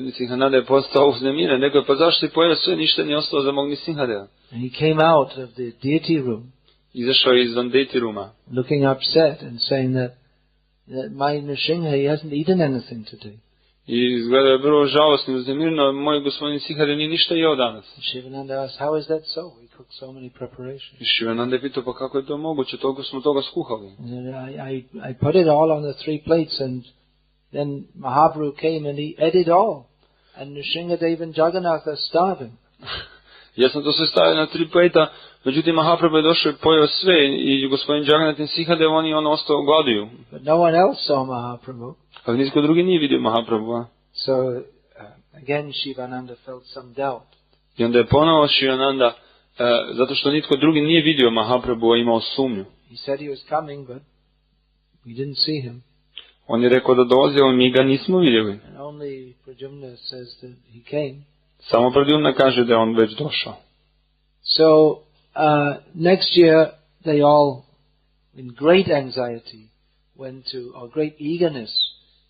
Nrsimhananda je postao uznemiren, rekao, pa zašto si pojeo sve, ništa nije ostalo za mog Nrsimhadeva? And he came out of the deity room. Izašao je izvan deity rooma. Looking upset and saying that my Nrsimha, he hasn't eaten anything today. I izgleda je vrlo žalostno i uznemireno, moj gospodin Sihade nije ništa jeo danas. Shivananda asked, how is that so? We cooked so many preparations. I Shivananda je pitao, pa kako je to moguće, toliko smo toga skuhali. I put it all on the 3 plates, and then Mahaprabhu came and he ate it all. And Nrsingadev and Jagannath are starving. Ja sam to sve stavio na 3 pleta, međutim Mahaprabhu je došao i pojeo sve i gospodin Jagannath i Sihadev, oni ostao gladuju. But no one else saw Mahaprabhu. Ali nitko drugi nije vidio Mahaprabhu. So again Shivananda felt some doubt. I onda je ponovo Shivananda, zato što nitko drugi nije vidio Mahaprabhu, imao sumnju. He said he was coming, but we didn't see him. On je rekao da dolazi, ali mi ga nismo vidjeli. And only Pradyumna says that he came. Samo Pradyumna kaže da je on već došao. So next year they all, in great anxiety, went to, or great eagerness,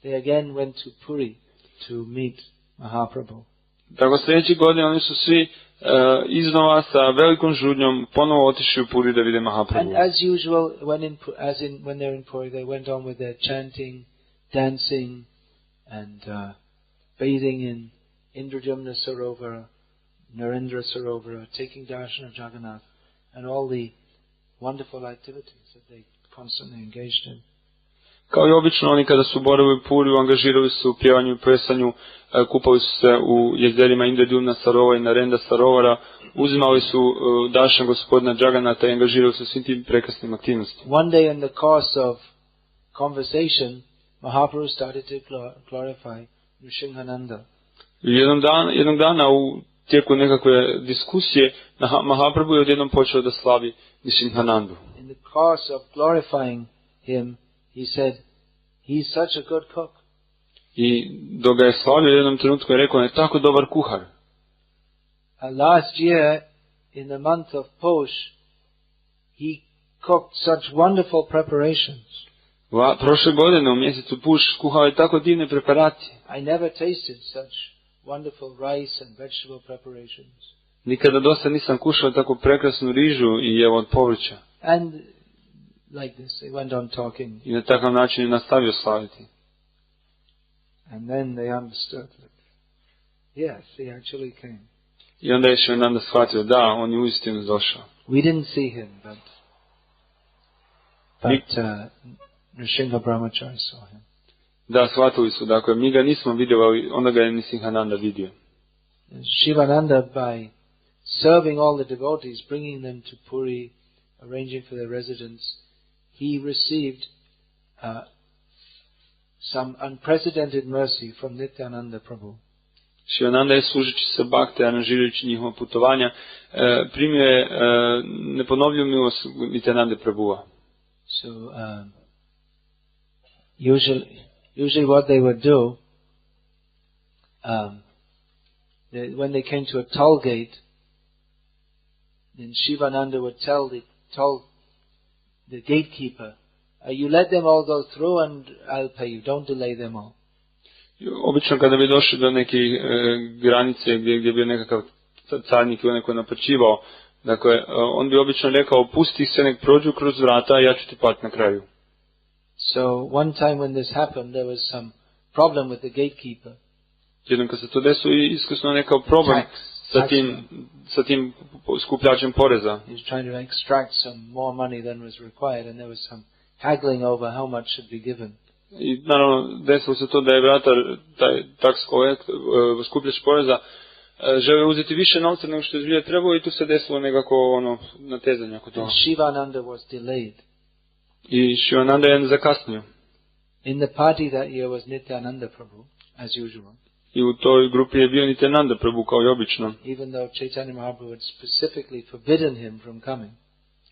they again went to Puri to meet Mahaprabhu. Tako sljedeće godine oni su svi iznova sa velikom žudnjom ponovo otišli u Puri da vide Mahaprabhu. And as usual, when they're in Puri, they went on with their chanting, dancing, and bathing in Indrajumna Sarovara, Narendra Sarovara, taking darshan of Jagannath, and all the wonderful activities that they constantly engaged in. Kao i obično, oni kada su boravili u Puriju, angažirali se u pjevanju i plesanju, kupali su se u jezerima Indrajumna Sarovara i Narendra Sarovara, uzimali su darshan gospodina Jagannatha i angažirali se u svim tim prekrasnim aktivnostima. One day in the course of conversation, Mahaprabhu started to glorify Nrsingananda. Jednog dana u tijeku nekakve diskusije, Mahaprabhu je odjednom počeo da slavi Nrsinganandu. In the course of glorifying him, he said, he's such a good cook. I dok ga je slavio u jednom trenutku je rekao, on je tako dobar kuhar. Last year, in the month of Posh, he cooked such wonderful preparations. Prošle godine u mjesecu Puš kuhao je tako divne preparacije. I never tasted such wonderful rice and vegetable preparations. Nikada dosad nisam kušao tako prekrasnu rižu i jevo od povrća. And like this, they went on talking. I na takav način je nastavio slaviti. And then they understood that, yes, he actually came. I onda je Shivananda shvatio, da, on je uistinu došao. We didn't see him, but Nrsinga Brahmachari saw him. Da, shvatili su, dakle, mi ga nismo vidjeli, ali onda ga je Nrsingananda vidio. Shivananda, by serving all the devotees, bringing them to Puri, arranging for their residence, he received some unprecedented mercy from Nityananda Prabhu. Shivananda je služeći se bhakte, aranžirajući njihova putovanja, primio je neponovljivu milost Nityanande Prabhuva. So, usually what they would do, when they came to a toll gate, then Shivananda would tell the gatekeeper, you let them all go through and I'll pay you, don't delay them all. Obično kada bi došli do neke granice gdje bi nekakav carnik ili neko naplaćivao, dakle, on bi obično rekao, pusti se, nek prođu kroz vrata, ja ću ti platiti na kraju. So one time when this happened, there was some problem with the gatekeeper. Jednom kad se to desilo, iskusno nekao problem sa tim skupljačem poreza. He was trying to extract some more money than was required, and there was some haggling over how much should be given. I naravno desilo se to da je vratar, taj skupljač poreza, želio uzeti više novca nego što je zbilja trebalo i tu se desilo nekako natezanje oko toga. And Shivananda was delayed. I Shivananda je zakasnio. In the party that year was Nityananda Prabhu, as usual. I u toj grupi je bio Nityananda Prabhu kao i obično. Even though Caitanya Mahaprabhu had specifically forbidden him from coming.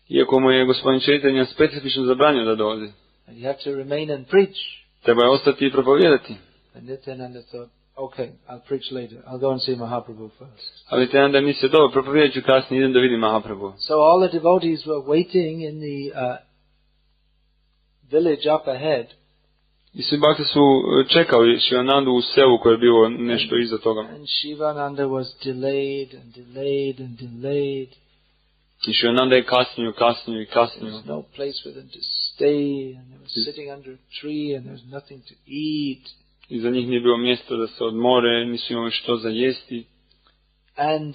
Iako mu je gospodin Caitanya specifično zabranio da dolazi. And you have to remain and preach. Treba je ostati i propovijedati. And Nityananda thought, okay, I'll preach later. I'll go and see Mahaprabhu first. Ali Nityananda mislio, dobro, propovijedat ću kasnije, idem da vidim Mahaprabhu. So all the devotees were waiting in the village up ahead. I svi bhakti su čekali Shivanandu u selu koje je bilo nešto iza toga. And Shivananda was delayed and delayed and delayed. I Shivananda je kasnio. There was no place for them to stay, and they were sitting under a tree, and there was nothing to eat. I za njih nije bilo mjesta da se odmore, nisu imali što za jesti. And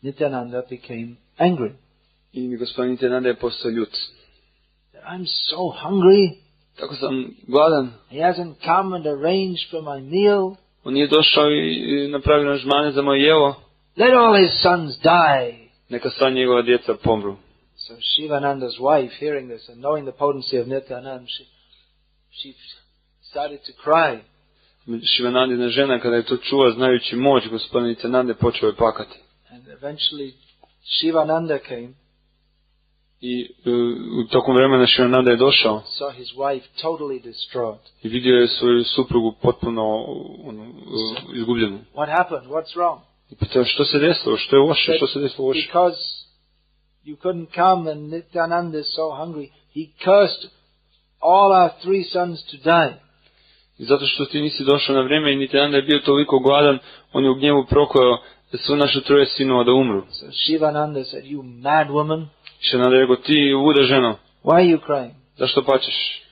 Nityananda became angry. I gospodin Nityananda je postao ljut. I'm so hungry. Tako sam gladan. He hasn't come and arranged for my meal. On nije došao i napravio aranžmane za moje jelo. Let all his sons die. Neka sva njegova djeca pomru. So Shivananda's wife, hearing this and knowing the potency of Nityananda, she started to cry. Šivanandina žena, kada je to čula, znajući moć gospodina Nityanande, počeo je plakati. And eventually Shivananda came. I u tokom vremena Šivananda je došao. Saw his wife totally distraught. I vidio je svoju suprugu potpuno izgubljenu. What happened? What's wrong? I pitao što se desilo, što je loše, što se desilo loše. Because you couldn't come and Nityananda is so hungry, he cursed all our 3 sons to die. I zato što ti nisi došao na vrijeme i Nityananda je bio toliko gladan, on je u gnjevu prokleo sve naše 3 sinova da umru. So Shivananda said, you mad woman. Šivananda je rekao, ti luda ženo. Why are you crying? Zašto plačeš?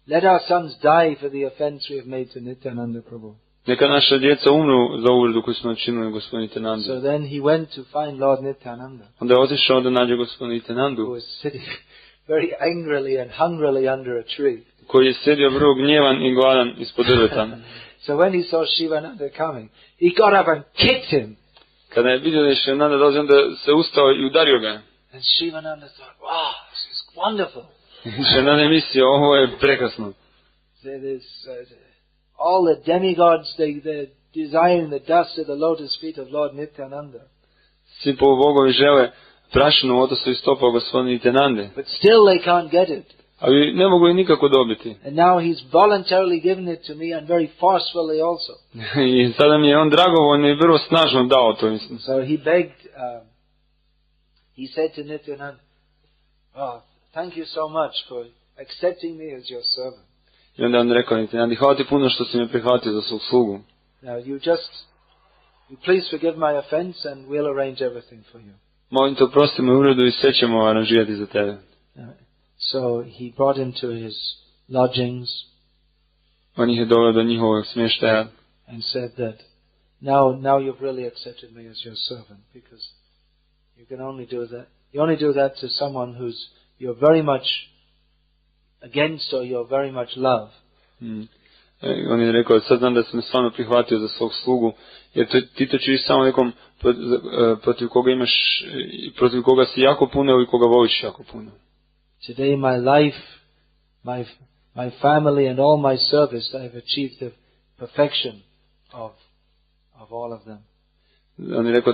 Let our sons die for the offense we have made to Nityananda Prabhu. Neka naša djeca umru za uvredu koju smo načinili gospodinu Nityanandu. So then he went to find Lord Nityananda. Onda je otišao da nađe gospodina Nityanandu, who was sitting very angrily and hungrily under a tree. Koji je sedio vrlo gnjevan i gladan ispod drveta. So when he saw Shivananda coming, he got up and kicked him. Kada je vidio da je Šivananda dolazi, onda se ustao i udario ga. And Shivananda thought, wow, this is wonderful. Šivananda je mislio, ovo je prekrasno. All the demigods, they're desiring the dust of the lotus feet of Lord Nityananda. Svi polubogovi žele prašinu lotosovih stopa gospodina Nityanande. But still they can't get it. Ali ne mogu je nikako dobiti. And now he's voluntarily given it to me and very forcefully also. I sada mi je on dragovoljno i vrlo snažno dao to, mislim. So he begged, he said to Nityananda, oh, thank you so much for accepting me as your servant. I onda on rekao Nityanandi, hvala ti puno što si me prihvatio za svog slugu. Now you please forgive my offense and we'll arrange everything for you. Molim te, oprosti me uvredu i sve ćemo aranžirati za tebe. So he brought him to his lodgings. On ih je doveo do njihovog smještaja. And said that, now you've really accepted me as your servant, because you can only do that. You only do that to someone you're very much against or you're very much love. On je rekao, sad znam da si me stvarno prihvatio za svog slugu, jer ti to činiš samo nekom protiv koga si jako puno ili koga voliš jako puno. Today my life, my family and all my service, I have achieved the perfection of all of them. On je rekao,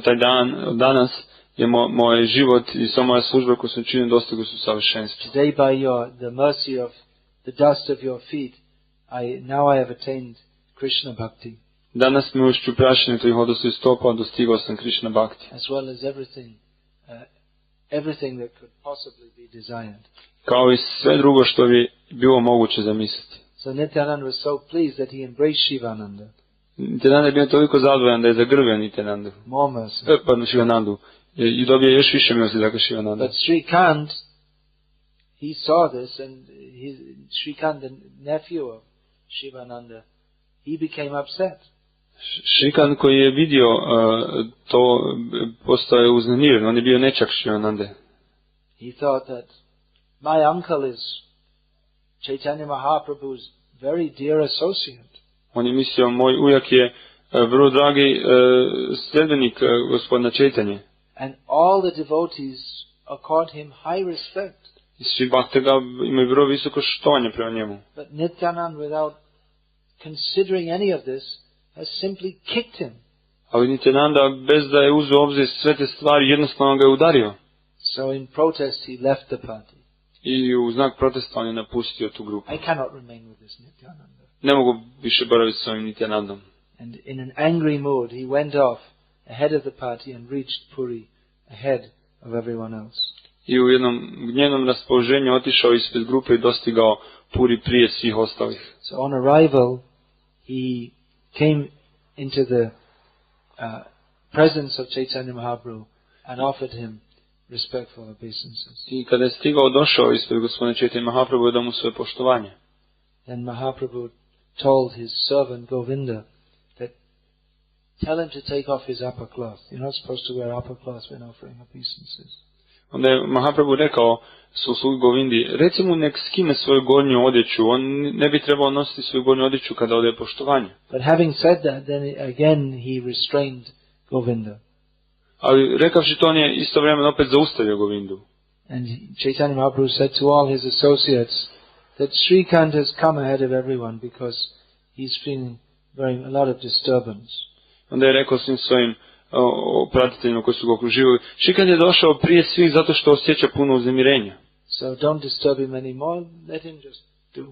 danas je moj život i sva moja služba koju sam činio dostigli su savršenstvo. Today by the mercy of the dust of your feet, now I have attained Krishna bhakti. Danas milošću prašine tvojih lotosovih stopa dostigao sam Krishna bhakti. As well as everything that could possibly be desired. Kao i sve drugo što bi bilo moguće zamisliti. So Nityananda was so pleased that he embraced Shivananda. Nityananda je bio toliko zadovoljan da je zagrlio Nityanandu. More mercy. Šivanandu. I dobio još više milosti dakle Šivananda. But Srikant, he saw this, and Srikant, the nephew of Shivananda, he became upset. Srikant koji je vidio to postao je uznemiren, on je bio nečak Šivanande. He thought that my uncle is Caitanya Mahaprabhu's very dear associate. On je mislio, moj ujak je vrlo dragi sljedbenik gospodina Caitanje. And all the devotees accord him high respect. I svi bhakte ga imaju vrlo visoko štovanje prema njemu. But Nityananda, without considering any of this, has simply kicked him. Ali Nityananda, bez da je uzeo obzir sve te stvari, jednostavno ga je udario. So in protest he left the party. I u znak protesta on je napustio tu grupu. I cannot remain with this Nityananda. Ne mogu više boraviti s ovim Nityanandom. And in an angry mood he went off ahead of the party and reached Puri ahead of everyone else. I u jednom gnjevnom raspoloženju otišao ispred grupe i dostigao Puri prije svih ostalih. So on arrival he came into the presence of Caitanya Mahaprabhu and offered him respectful obeisances. I kada je stigao, došao ispred gospodina Chaitanya Mahaprabhu da mu svoje poštovanje. Then Mahaprabhu told his servant Govinda that tell him to take off his upper cloth. You're not supposed to wear upper cloth when offering obeisances. Onda je Mahaprabhu rekao slugi Govindi, reci mu nek skine svoju gornju odjeću, on ne bi trebao nositi svoju gornju odjeću kada odaje poštovanje. But having said that, then again he restrained Govinda. Ali rekavši to, on je istovremeno opet zaustavio Govindu. And Chaitanya Mahaprabhu said to all his associates that Srikant has come ahead of everyone because he's feeling a lot of disturbance. Onda je rekao svim svojim pratiteljima koji su ga okruživali, Srikant je došao prije svih zato što osjeća puno uznemirenja. So don't disturb him anymore, let him just do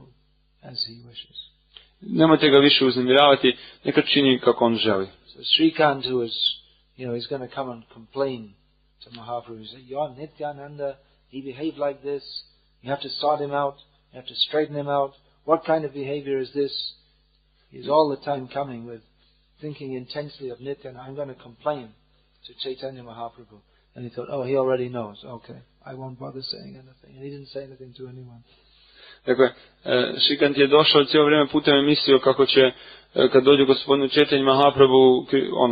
as he wishes. Nemojte ga više uznemiravati, neka čini kako on želi. So Srikant, who is, he's going to come and complain to Mahaprabhu. He said, you're Nityananda, he behaved like this, you have to sort him out, you have to straighten him out. What kind of behavior is this? He's all the time coming with thinking intensely of Nityananda. I'm going to complain to Chaitanya Mahaprabhu. And he thought, he already knows. Okay, I won't bother saying anything. And he didn't say anything to anyone. Dakle, Srikant je došao cijelo vrijeme putem i mislio kako će, kad dođe gospodinu Chaitanya Mahaprabhu,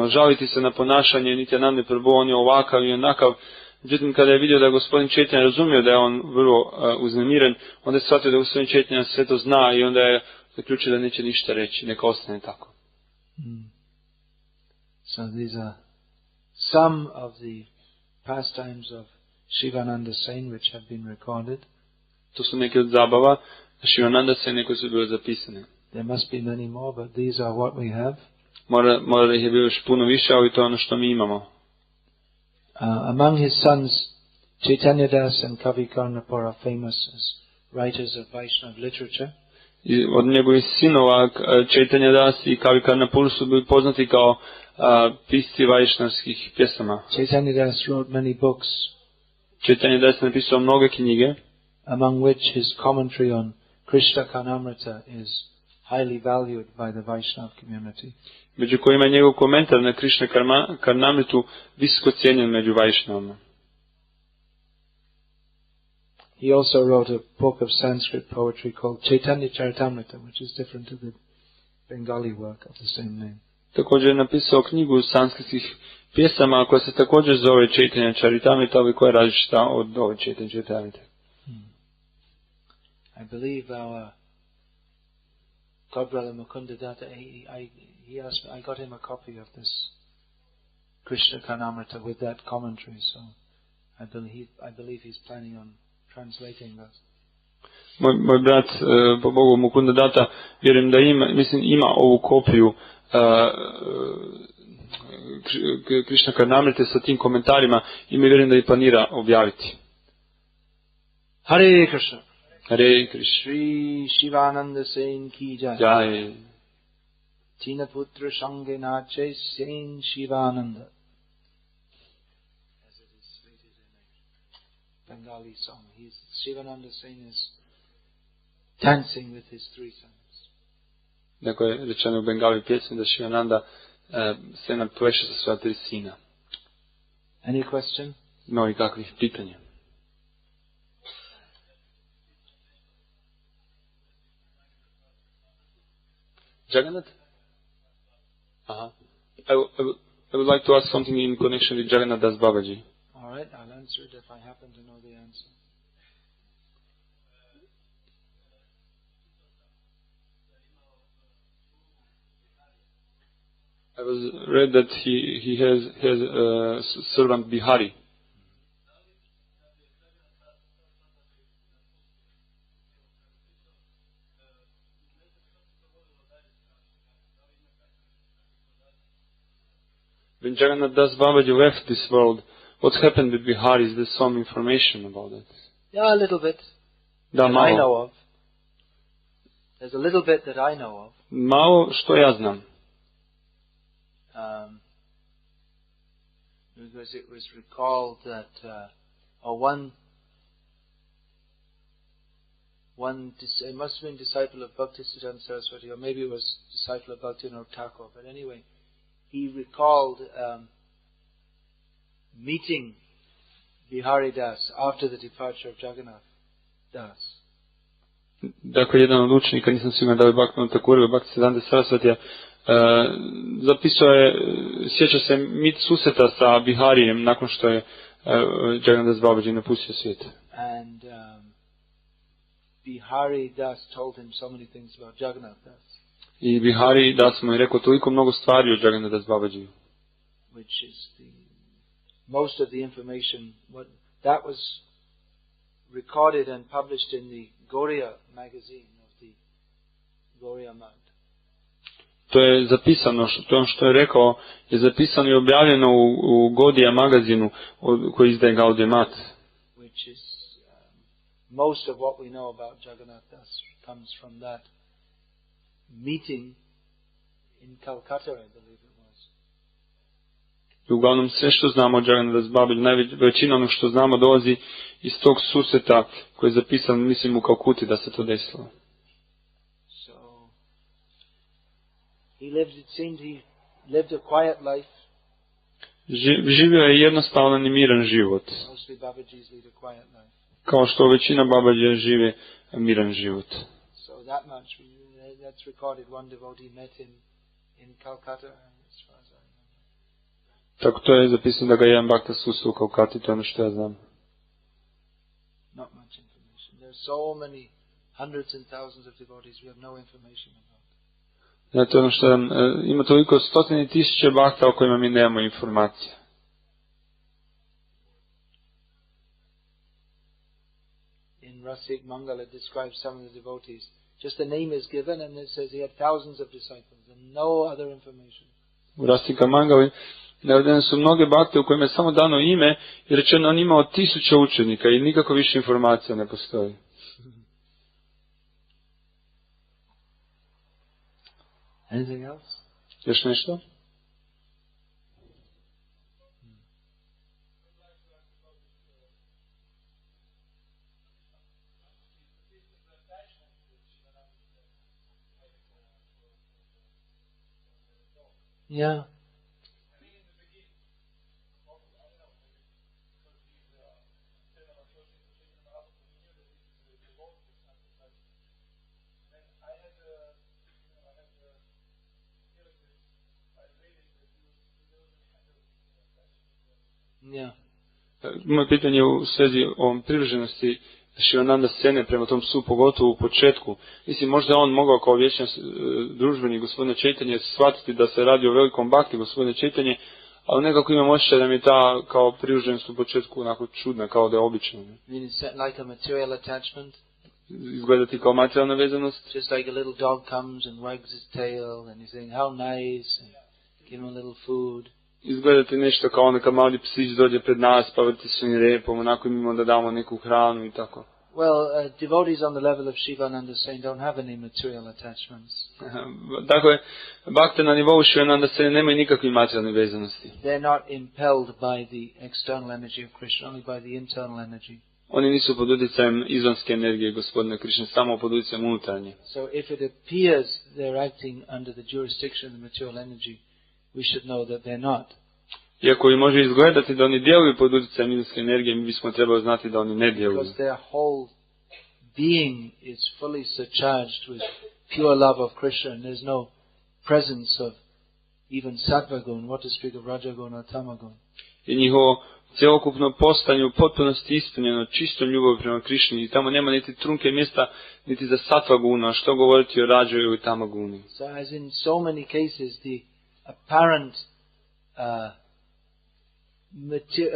žaliti se na ponašanje Nityanande Prabhu, on je ovakav i onakav. Međutim, kada je vidio da je gospodin Chaitanya razumio da je on vrlo uznemiren, onda je shvatio da gospodin Chaitanya sve to zna i onda je zaključio da neće ništa reći, neka ostane tako. So these are some of the pastimes of Shivananda Sen which have been recorded. To su neke od zabava Shivananda Sene koje su bile zapisane. There must be many more, but these are what we have. Mora da ih je bilo još puno više, ali to je ono što mi imamo. Among his sons, Chaitanya Das and Kavi Karnapur are famous as writers of Vaishnava literature. I od njegovih sinova Chaitanya Das i Kavi Karnapur su bili poznati kao pisci vajšnavskih pjesama. Chaitanya Das wrote many books. Chaitanya Das je napisao mnoge knjige, among which his commentary on Krishna Karnamrita is highly valued by the Vaishnava community. Među kojima je njegov komentar na Krishna Karnamritu visoko cijenjen među Vaishnavama. He also wrote a book of Sanskrit poetry called Caitanya Charitamrita, which is different to the Bengali work of the same name. Također je napisao knjigu sanskritskih pjesama koja se također zove Caitanya Charitamrita, ali koja je različita od ove Caitanya Charitamrita. I believe our godbrother Mukunda Datta, he asked me, I got him a copy of this Krishna Karnamrita with that commentary, so I believe he's planning on translating that. Moj brat, po Bogu, Mukunda Datta, vjerujem da ima ovu kopiju Krishna Karnamrite sa tim komentarima i mi vjerujem da ih planira objaviti. Hare Krishna. Hare Krishna. Shri Shivananda Sen ki jai. Jai. Tina Putra Shange Nache Sen Shivananda. As it is stated in a Bengali song, Shivananda Sen is dancing with his three sons. Dakle, rečeno u Bengali pjesmi da Shivananda Sena pleše sa svoja tri sina. Any question? Ima li kakvih pitanja? Jagannath? I would like to ask something in connection with Jagannath Das Babaji. All right, I'll answer it if I happen to know the answer. I was read that he has a servant Bihari. When Jagannath Das Babaji left this world, what happened with Bihari? Is there some information about it? Yeah, a little bit. Da, that I know of. There's a little bit that I know of. Malo što ja znam. Because it was recalled that it must have been disciple of Bhaktisiddhanta Saraswati, or maybe it was disciple of Bhaktivinoda Thakur. But anyway, he recalled meeting Bihari Das after the departure of Jagannath Das. Dakle, jedan od učenika, nisam siguran da li Bhaktivinoda Thakur ili Bhaktisiddhanta Sarasvatija, zapisao je, sjeća se mit susreta sa Biharijem nakon što je Jagannath Das Babaji napustio svijet. And Bihari Das told him so many things about Jagannath Das. I Bihari Das mu je rekao toliko mnogo stvari o Jagannath Das Babaji. Which is most of the information that was recorded and published in the CROATIA magazine of the Gaudiya Math. To je zapisano, to što je rekao, je zapisano i objavljeno u Gaudiya magazinu koji izdaje Gaudiya Math. Which is most of what we know about Jagannath Das comes from that meeting in Calcutta, I believe it was. I uglavnom sve što znamo o Jagannath Das Babaji, većina onog što znamo dolazi iz tog susreta koji je zapisan, mislim, u Kalkuti da se to desilo. So, he lived a quiet life. Živio je jednostavan i miran život. Mostly Babajis lead a quiet life. Kao što većina Babajija žive miran život. So that much, that's recorded. One devotee met him in Calcutta, as far as I remember. Tako to je zapisano da ga jedan bhakta susreo u Kalkati, to je ono što ja znam. Not much information. There are so many hundreds and thousands of devotees we have no information about. Znate ono što ima toliko stotine tisuće bhakta o kojima mi nemamo informacije. In Rasik Mangal it describes some of the devotees. Just the name is given and it says he had thousands of disciples and no other information. U Rasika Mangali navedene su mnoge bhakte u kojima je samo dano ime i rečeno on imao 1000 učenika i nikako više informacija ne postoji. Anything else? Još nešto? Yeah. Yeah. Moje pitanje u svezi ovom privrženosti Šivananda Sene prema tom psu, pogotovo u početku. Mislim, možda on mogao kao vječni družbenik gospodina Caitanje shvatiti da se radi o velikom bhakti gospodina Caitanje, ali nekako imam osjećaj da mi je ta kao privrženost u početku onako čudna, kao da je obična. Like a material attachment. Izgledati kao materijalna vezanost. Just like a little dog comes and wags his tail and he's saying how nice, and give him a little food. Izgledati nešto kao onda kad mali psić dođe pred nas pa vrti svojim repom, onako imamo da damo neku hranu i tako. Well, devotees on the level of Shivananda saying don't have any material attachments. Dakle, bhakte na nivou Šivananda Sene nemaju nikakve materijalne vezanosti. They're not impelled by the external energy of Krishna, only by the internal energy. Oni nisu pod utjecajem izvanjske energije gospodina Krišne, samo pod utjecajem unutarnje. So if it appears they're acting under the jurisdiction of the material energy, we should know that they're not. Iako i može izgledati da oni djeluju pod utjecajem izvanjske energije, mi bismo trebali znati da oni ne djeluju. Because their whole being is fully surcharged with pure love of Krishna, and there's no presence of even sattva gun, what to speak of rajagun or tamagun. I njihovo cjelokupno postanje u potpunosti ispunjeno čistom ljubavi prema Krišni i tamo nema niti trunke mjesta niti za sattva guna, što govoriti o rađaju i tamaguni. So as in so many cases the apparent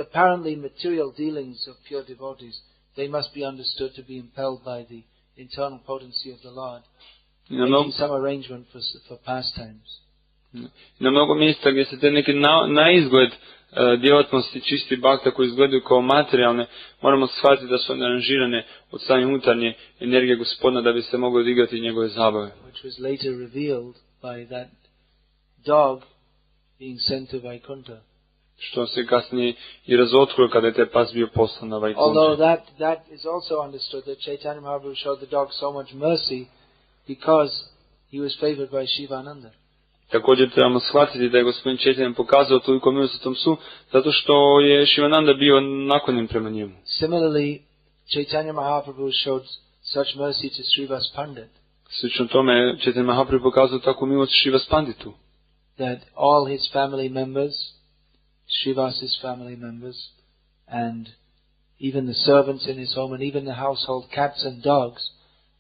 apparently material dealings of pure devotees, they must be understood to be impelled by the internal potency of the Lord, making some arrangement for pastimes. Na mnogo mjesta gdje se te neke na izgled djelatnosti čisti bhakta koji izgledaju kao materijalne, moramo shvatiti da su one aranžirane od strane unutarnje energije gospodina da bi se moglo odigrati njegove zabave. Which was later revealed by that dog being sent to Vaikuntha. Što se kasnije i razotkrilo kada je taj pas bio poslan na Vaikuntha. Although that is also understood that Caitanya Mahaprabhu showed the dog so much mercy because he was favored by Shivananda. Također trebamo shvatiti da je gospodin Chaitanya pokazao toliko milosti tom psu, zato što je Shivananda bio naklonjen prema njemu. Similarly, Caitanya Mahaprabhu showed such mercy to Srivas Pandit Slično tome, Chaitanya Mahaprabhu pokazao takvu milost Srivas Panditu, that all his family members, Srivas's family members, and even the servants in his home, and even the household cats and dogs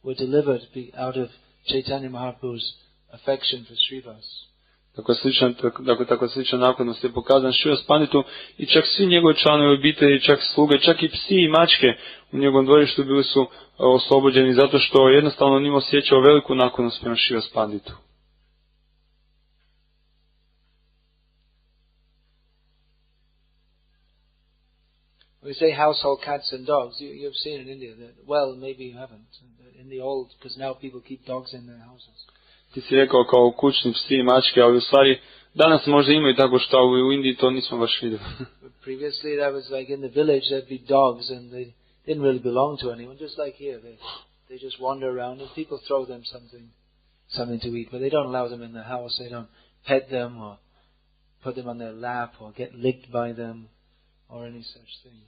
were delivered out of Chaitanya Mahaprabhu's affection for Srivas. Tako slična naklonost je pokazan Srivas Panditu i čak svi njegovi članovi obitelji, čak sluge, čak i psi i mačke u njegovom dvorištu bili su oslobođeni zato što jednostavno njima osjećao veliku naklonost prema Srivas Panditu. We say household cats and dogs. You've seen in India that, well, maybe you haven't. In the old, because now people keep dogs in their houses. Ti si rekao kao kućni psi i mačke, ali u stvari danas možda imaju tako što u Indiji to nismo baš vidjeli. Previously that was like in the village there'd be dogs and they didn't really belong to anyone, just like here. They just wander around and people throw them something to eat, but they don't allow them in the house. They don't pet them or put them on their lap or get licked by them or any such thing.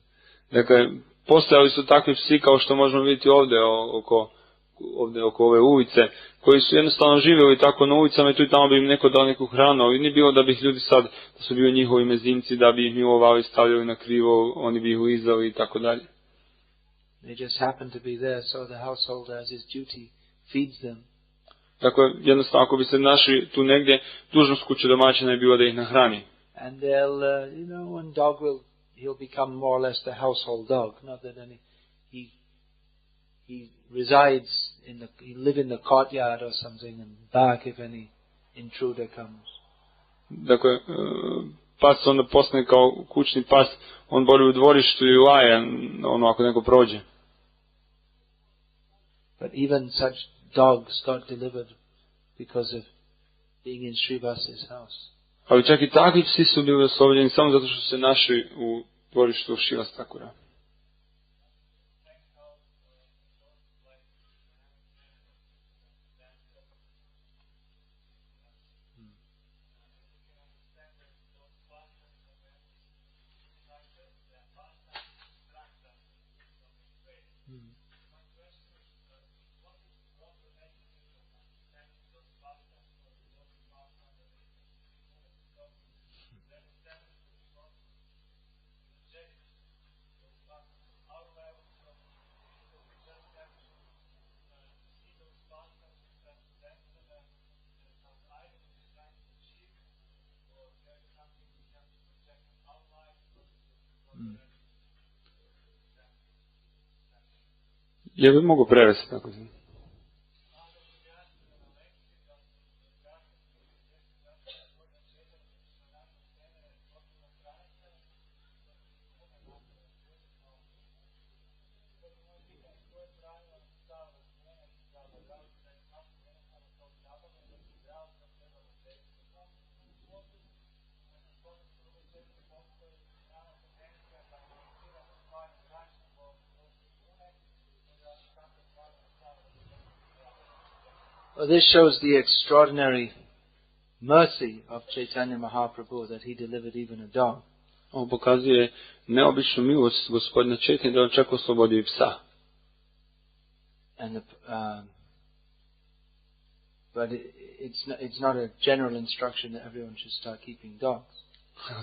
Dakle, postojali su takvi psi kao što možemo vidjeti ovdje oko ove ulice, koji su jednostavno živjeli tako na ulicama i tu i tamo bi im neko dao neku hranu, ali nije bilo da bi ih ljudi sad, da su bili njihovi mezimci, da bi ih milovali, stavljali na krivo, oni bi ih lizali i tako dalje. They just happen to be there, so the householder as his duty feeds them. Dakle, jednostavno ako bi se našli tu negdje, dužnost kuće domaćina je bila da ih nahrani. And they'll, one dog he'll become more or less the household dog, not that he resides he live in the courtyard or something and bark if any intruder comes. Dakle, pas onda postane kao kućni pas, on bori u dvorištu i laje, ako neko prođe. But even such dogs got delivered because of being in Srivas's house. Ali čak i takvi psi su bili oslobođeni samo zato što su se našli u dvorištu Srivas Thakura. Ja bih mogao prevesti tako. Well, this shows the extraordinary mercy of Caitanya Mahaprabhu that he delivered even a dog. On pokazuje neobičnu milost gospodina Chaitanya da on čak oslobodio i psa. And but it's not a general instruction that everyone should start keeping dogs.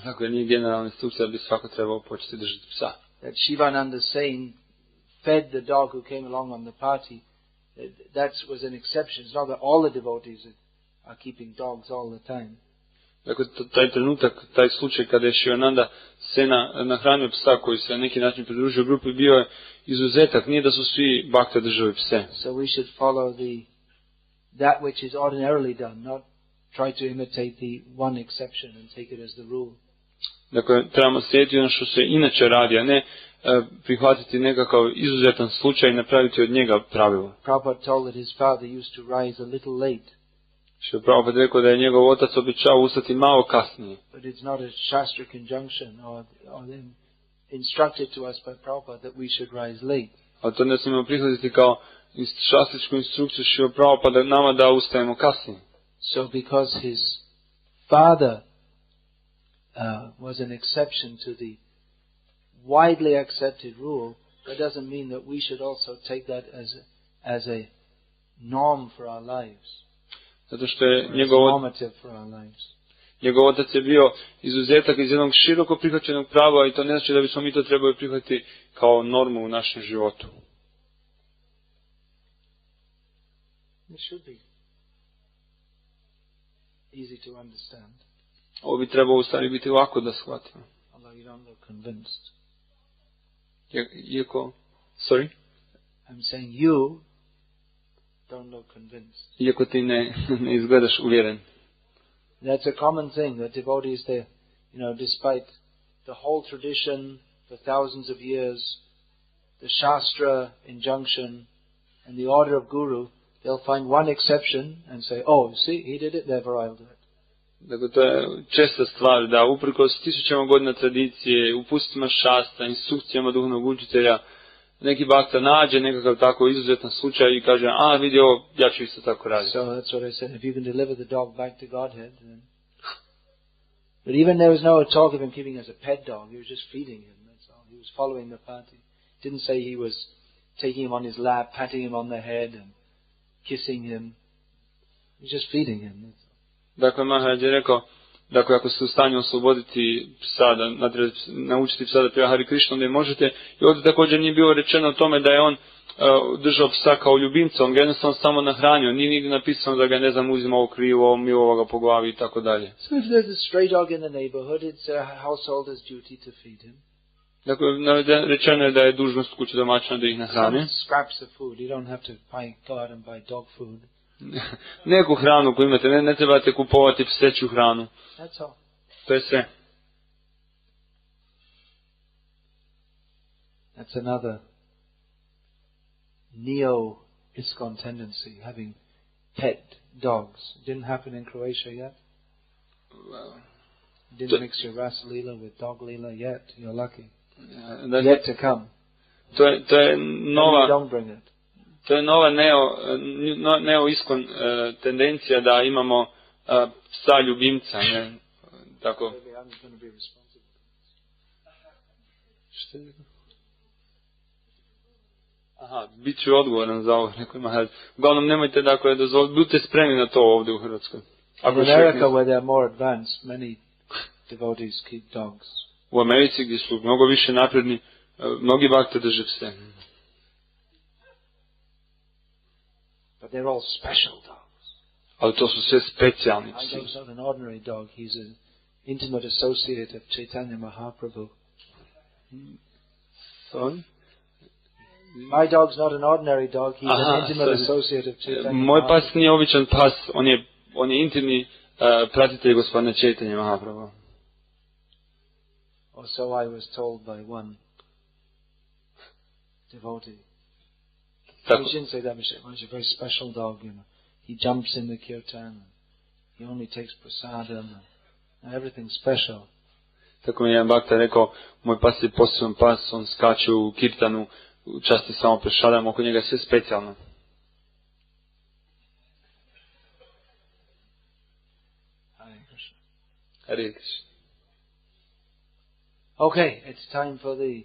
Dakle, nije generalna instrukcija da bi svako trebao početi držati psa. That Shivananda Sain fed the dog who came along on the party. That was an exception. It's not that all the devotees are keeping dogs all the time. Dakle, taj trenutak, taj slučaj kada je Shivananda Sena nahranio psa koji se na neki način pridružio grupi bio je izuzetak. Nije da su svi bhakta držali pse. So we should follow that which is ordinarily done, not try to imitate the one exception and take it as the rule. Dakle, trebamo slijediti ono što se inače radi, a ne prihvatiti nekakav izuzetan slučaj i napraviti od njega pravilo. Prabhupada told that his father used to rise a little late. Što je Prabhupada rekao da je njegov otac običao ustati malo kasnije. But it's not a Shastra conjunction or instructed to us by Prabhupada that we should rise late. A to ne smijemo prihvatiti kao šastričku instrukciju što je Prabhupada nama da ustajemo kasnije. So because his father was an exception to the widely accepted rule, that doesn't mean that we should also take that as a norm for our lives. Zato što je normative for our lives. Njegov otac je bio izuzetak iz jednog široko prihvaćenog prava i to ne znači da bismo mi to trebali prihvatiti kao normu u našem životu. It should be easy to understand. Ovo bi trebalo u stvari biti lako da shvatimo. Although you don't look convinced. Iako, sorry? I'm saying you don't look convinced. Iako ti ne izgledaš uvjeren. That's a common thing that devotees, they, despite the whole tradition for thousands of years, the Shastra injunction and the order of Guru, they'll find one exception and say, oh, see, he did it, therefore I'll do it. Dakle, to je česta stvar da uprkos tisućama godina tradicije, upustima šastra, instrukcijama duhovnog učitelja, neki bakta nađe nekakav tako izuzetan slučaj i kaže, vidi ovo, ja ću isto tako raditi. So that's what I said, if you can deliver the dog back to Godhead, then... But even there was no talk of him keeping as a pet dog, he was just feeding him, that's all. He was following the path. He didn't say he was taking him on his lap, patting him on the head and kissing him. He was just feeding him, that's all. Dakle, Maharaj je rekao, dakle, ako ste u stanju osloboditi psa, naučiti psa da pjeva Hari Krishna, onda i možete. I ovdje također nije bilo rečeno o tome da je on držao psa kao ljubimca, on ga jednostavno samo nahranio. Nije nigdje napisano da ga, uzimao krivo, milovao ga po glavi i tako dalje. So if there's a stray dog in the neighborhood, it's a householder's duty to feed him. Dakle, rečeno je da je dužnost kuće domaćina da ih nahrani. Some scraps of food, you don't have to go out and buy dog food. Neku hranu koju imate, ne trebate kupovati pseću hranu. That's all. To je sve. That's another neo-ISKCON tendency, having pet dogs. It didn't happen in Croatia yet. Didn't mix your Ras Lila with dog Lila yet. You're lucky. Yet to come. To je nova... Don't bring it. To je nova neo-ISKCON tendencija da imamo psa ljubimca, ne? Tako. Što je? Bit ću odgovoran za ovo, neko ima. Uglavnom, nemojte, dakle, dozvoliti, budite spremni na to ovdje u Hrvatskoj. In America, where they're more advanced, many devotees keep dogs. U Americi, gdje su mnogo više napredni, mnogi bakte drže pse. But they're all special dogs. Ali to su sve specijalni psi. My dog's not an ordinary dog. He's an intimate associate of Caitanya Mahaprabhu. Sorry? My dog's not an ordinary dog. He's an intimate associate of Caitanya Mahaprabhu. Moj pas nije običan pas. On je intimni pratitelj gospodina Caitanya Mahaprabhu. Or so I was told by one devotee. He shouldn't say that, he's a very special dog, He jumps in the kirtan, he only takes prasadam, and everything's special. Tako mi je jedan bakta rekao, moj pas je poseban pas, on skače u kirtanu, časti samo prasadam, oko njega je sve specijalno. Hare Krishna. Okay, it's time for the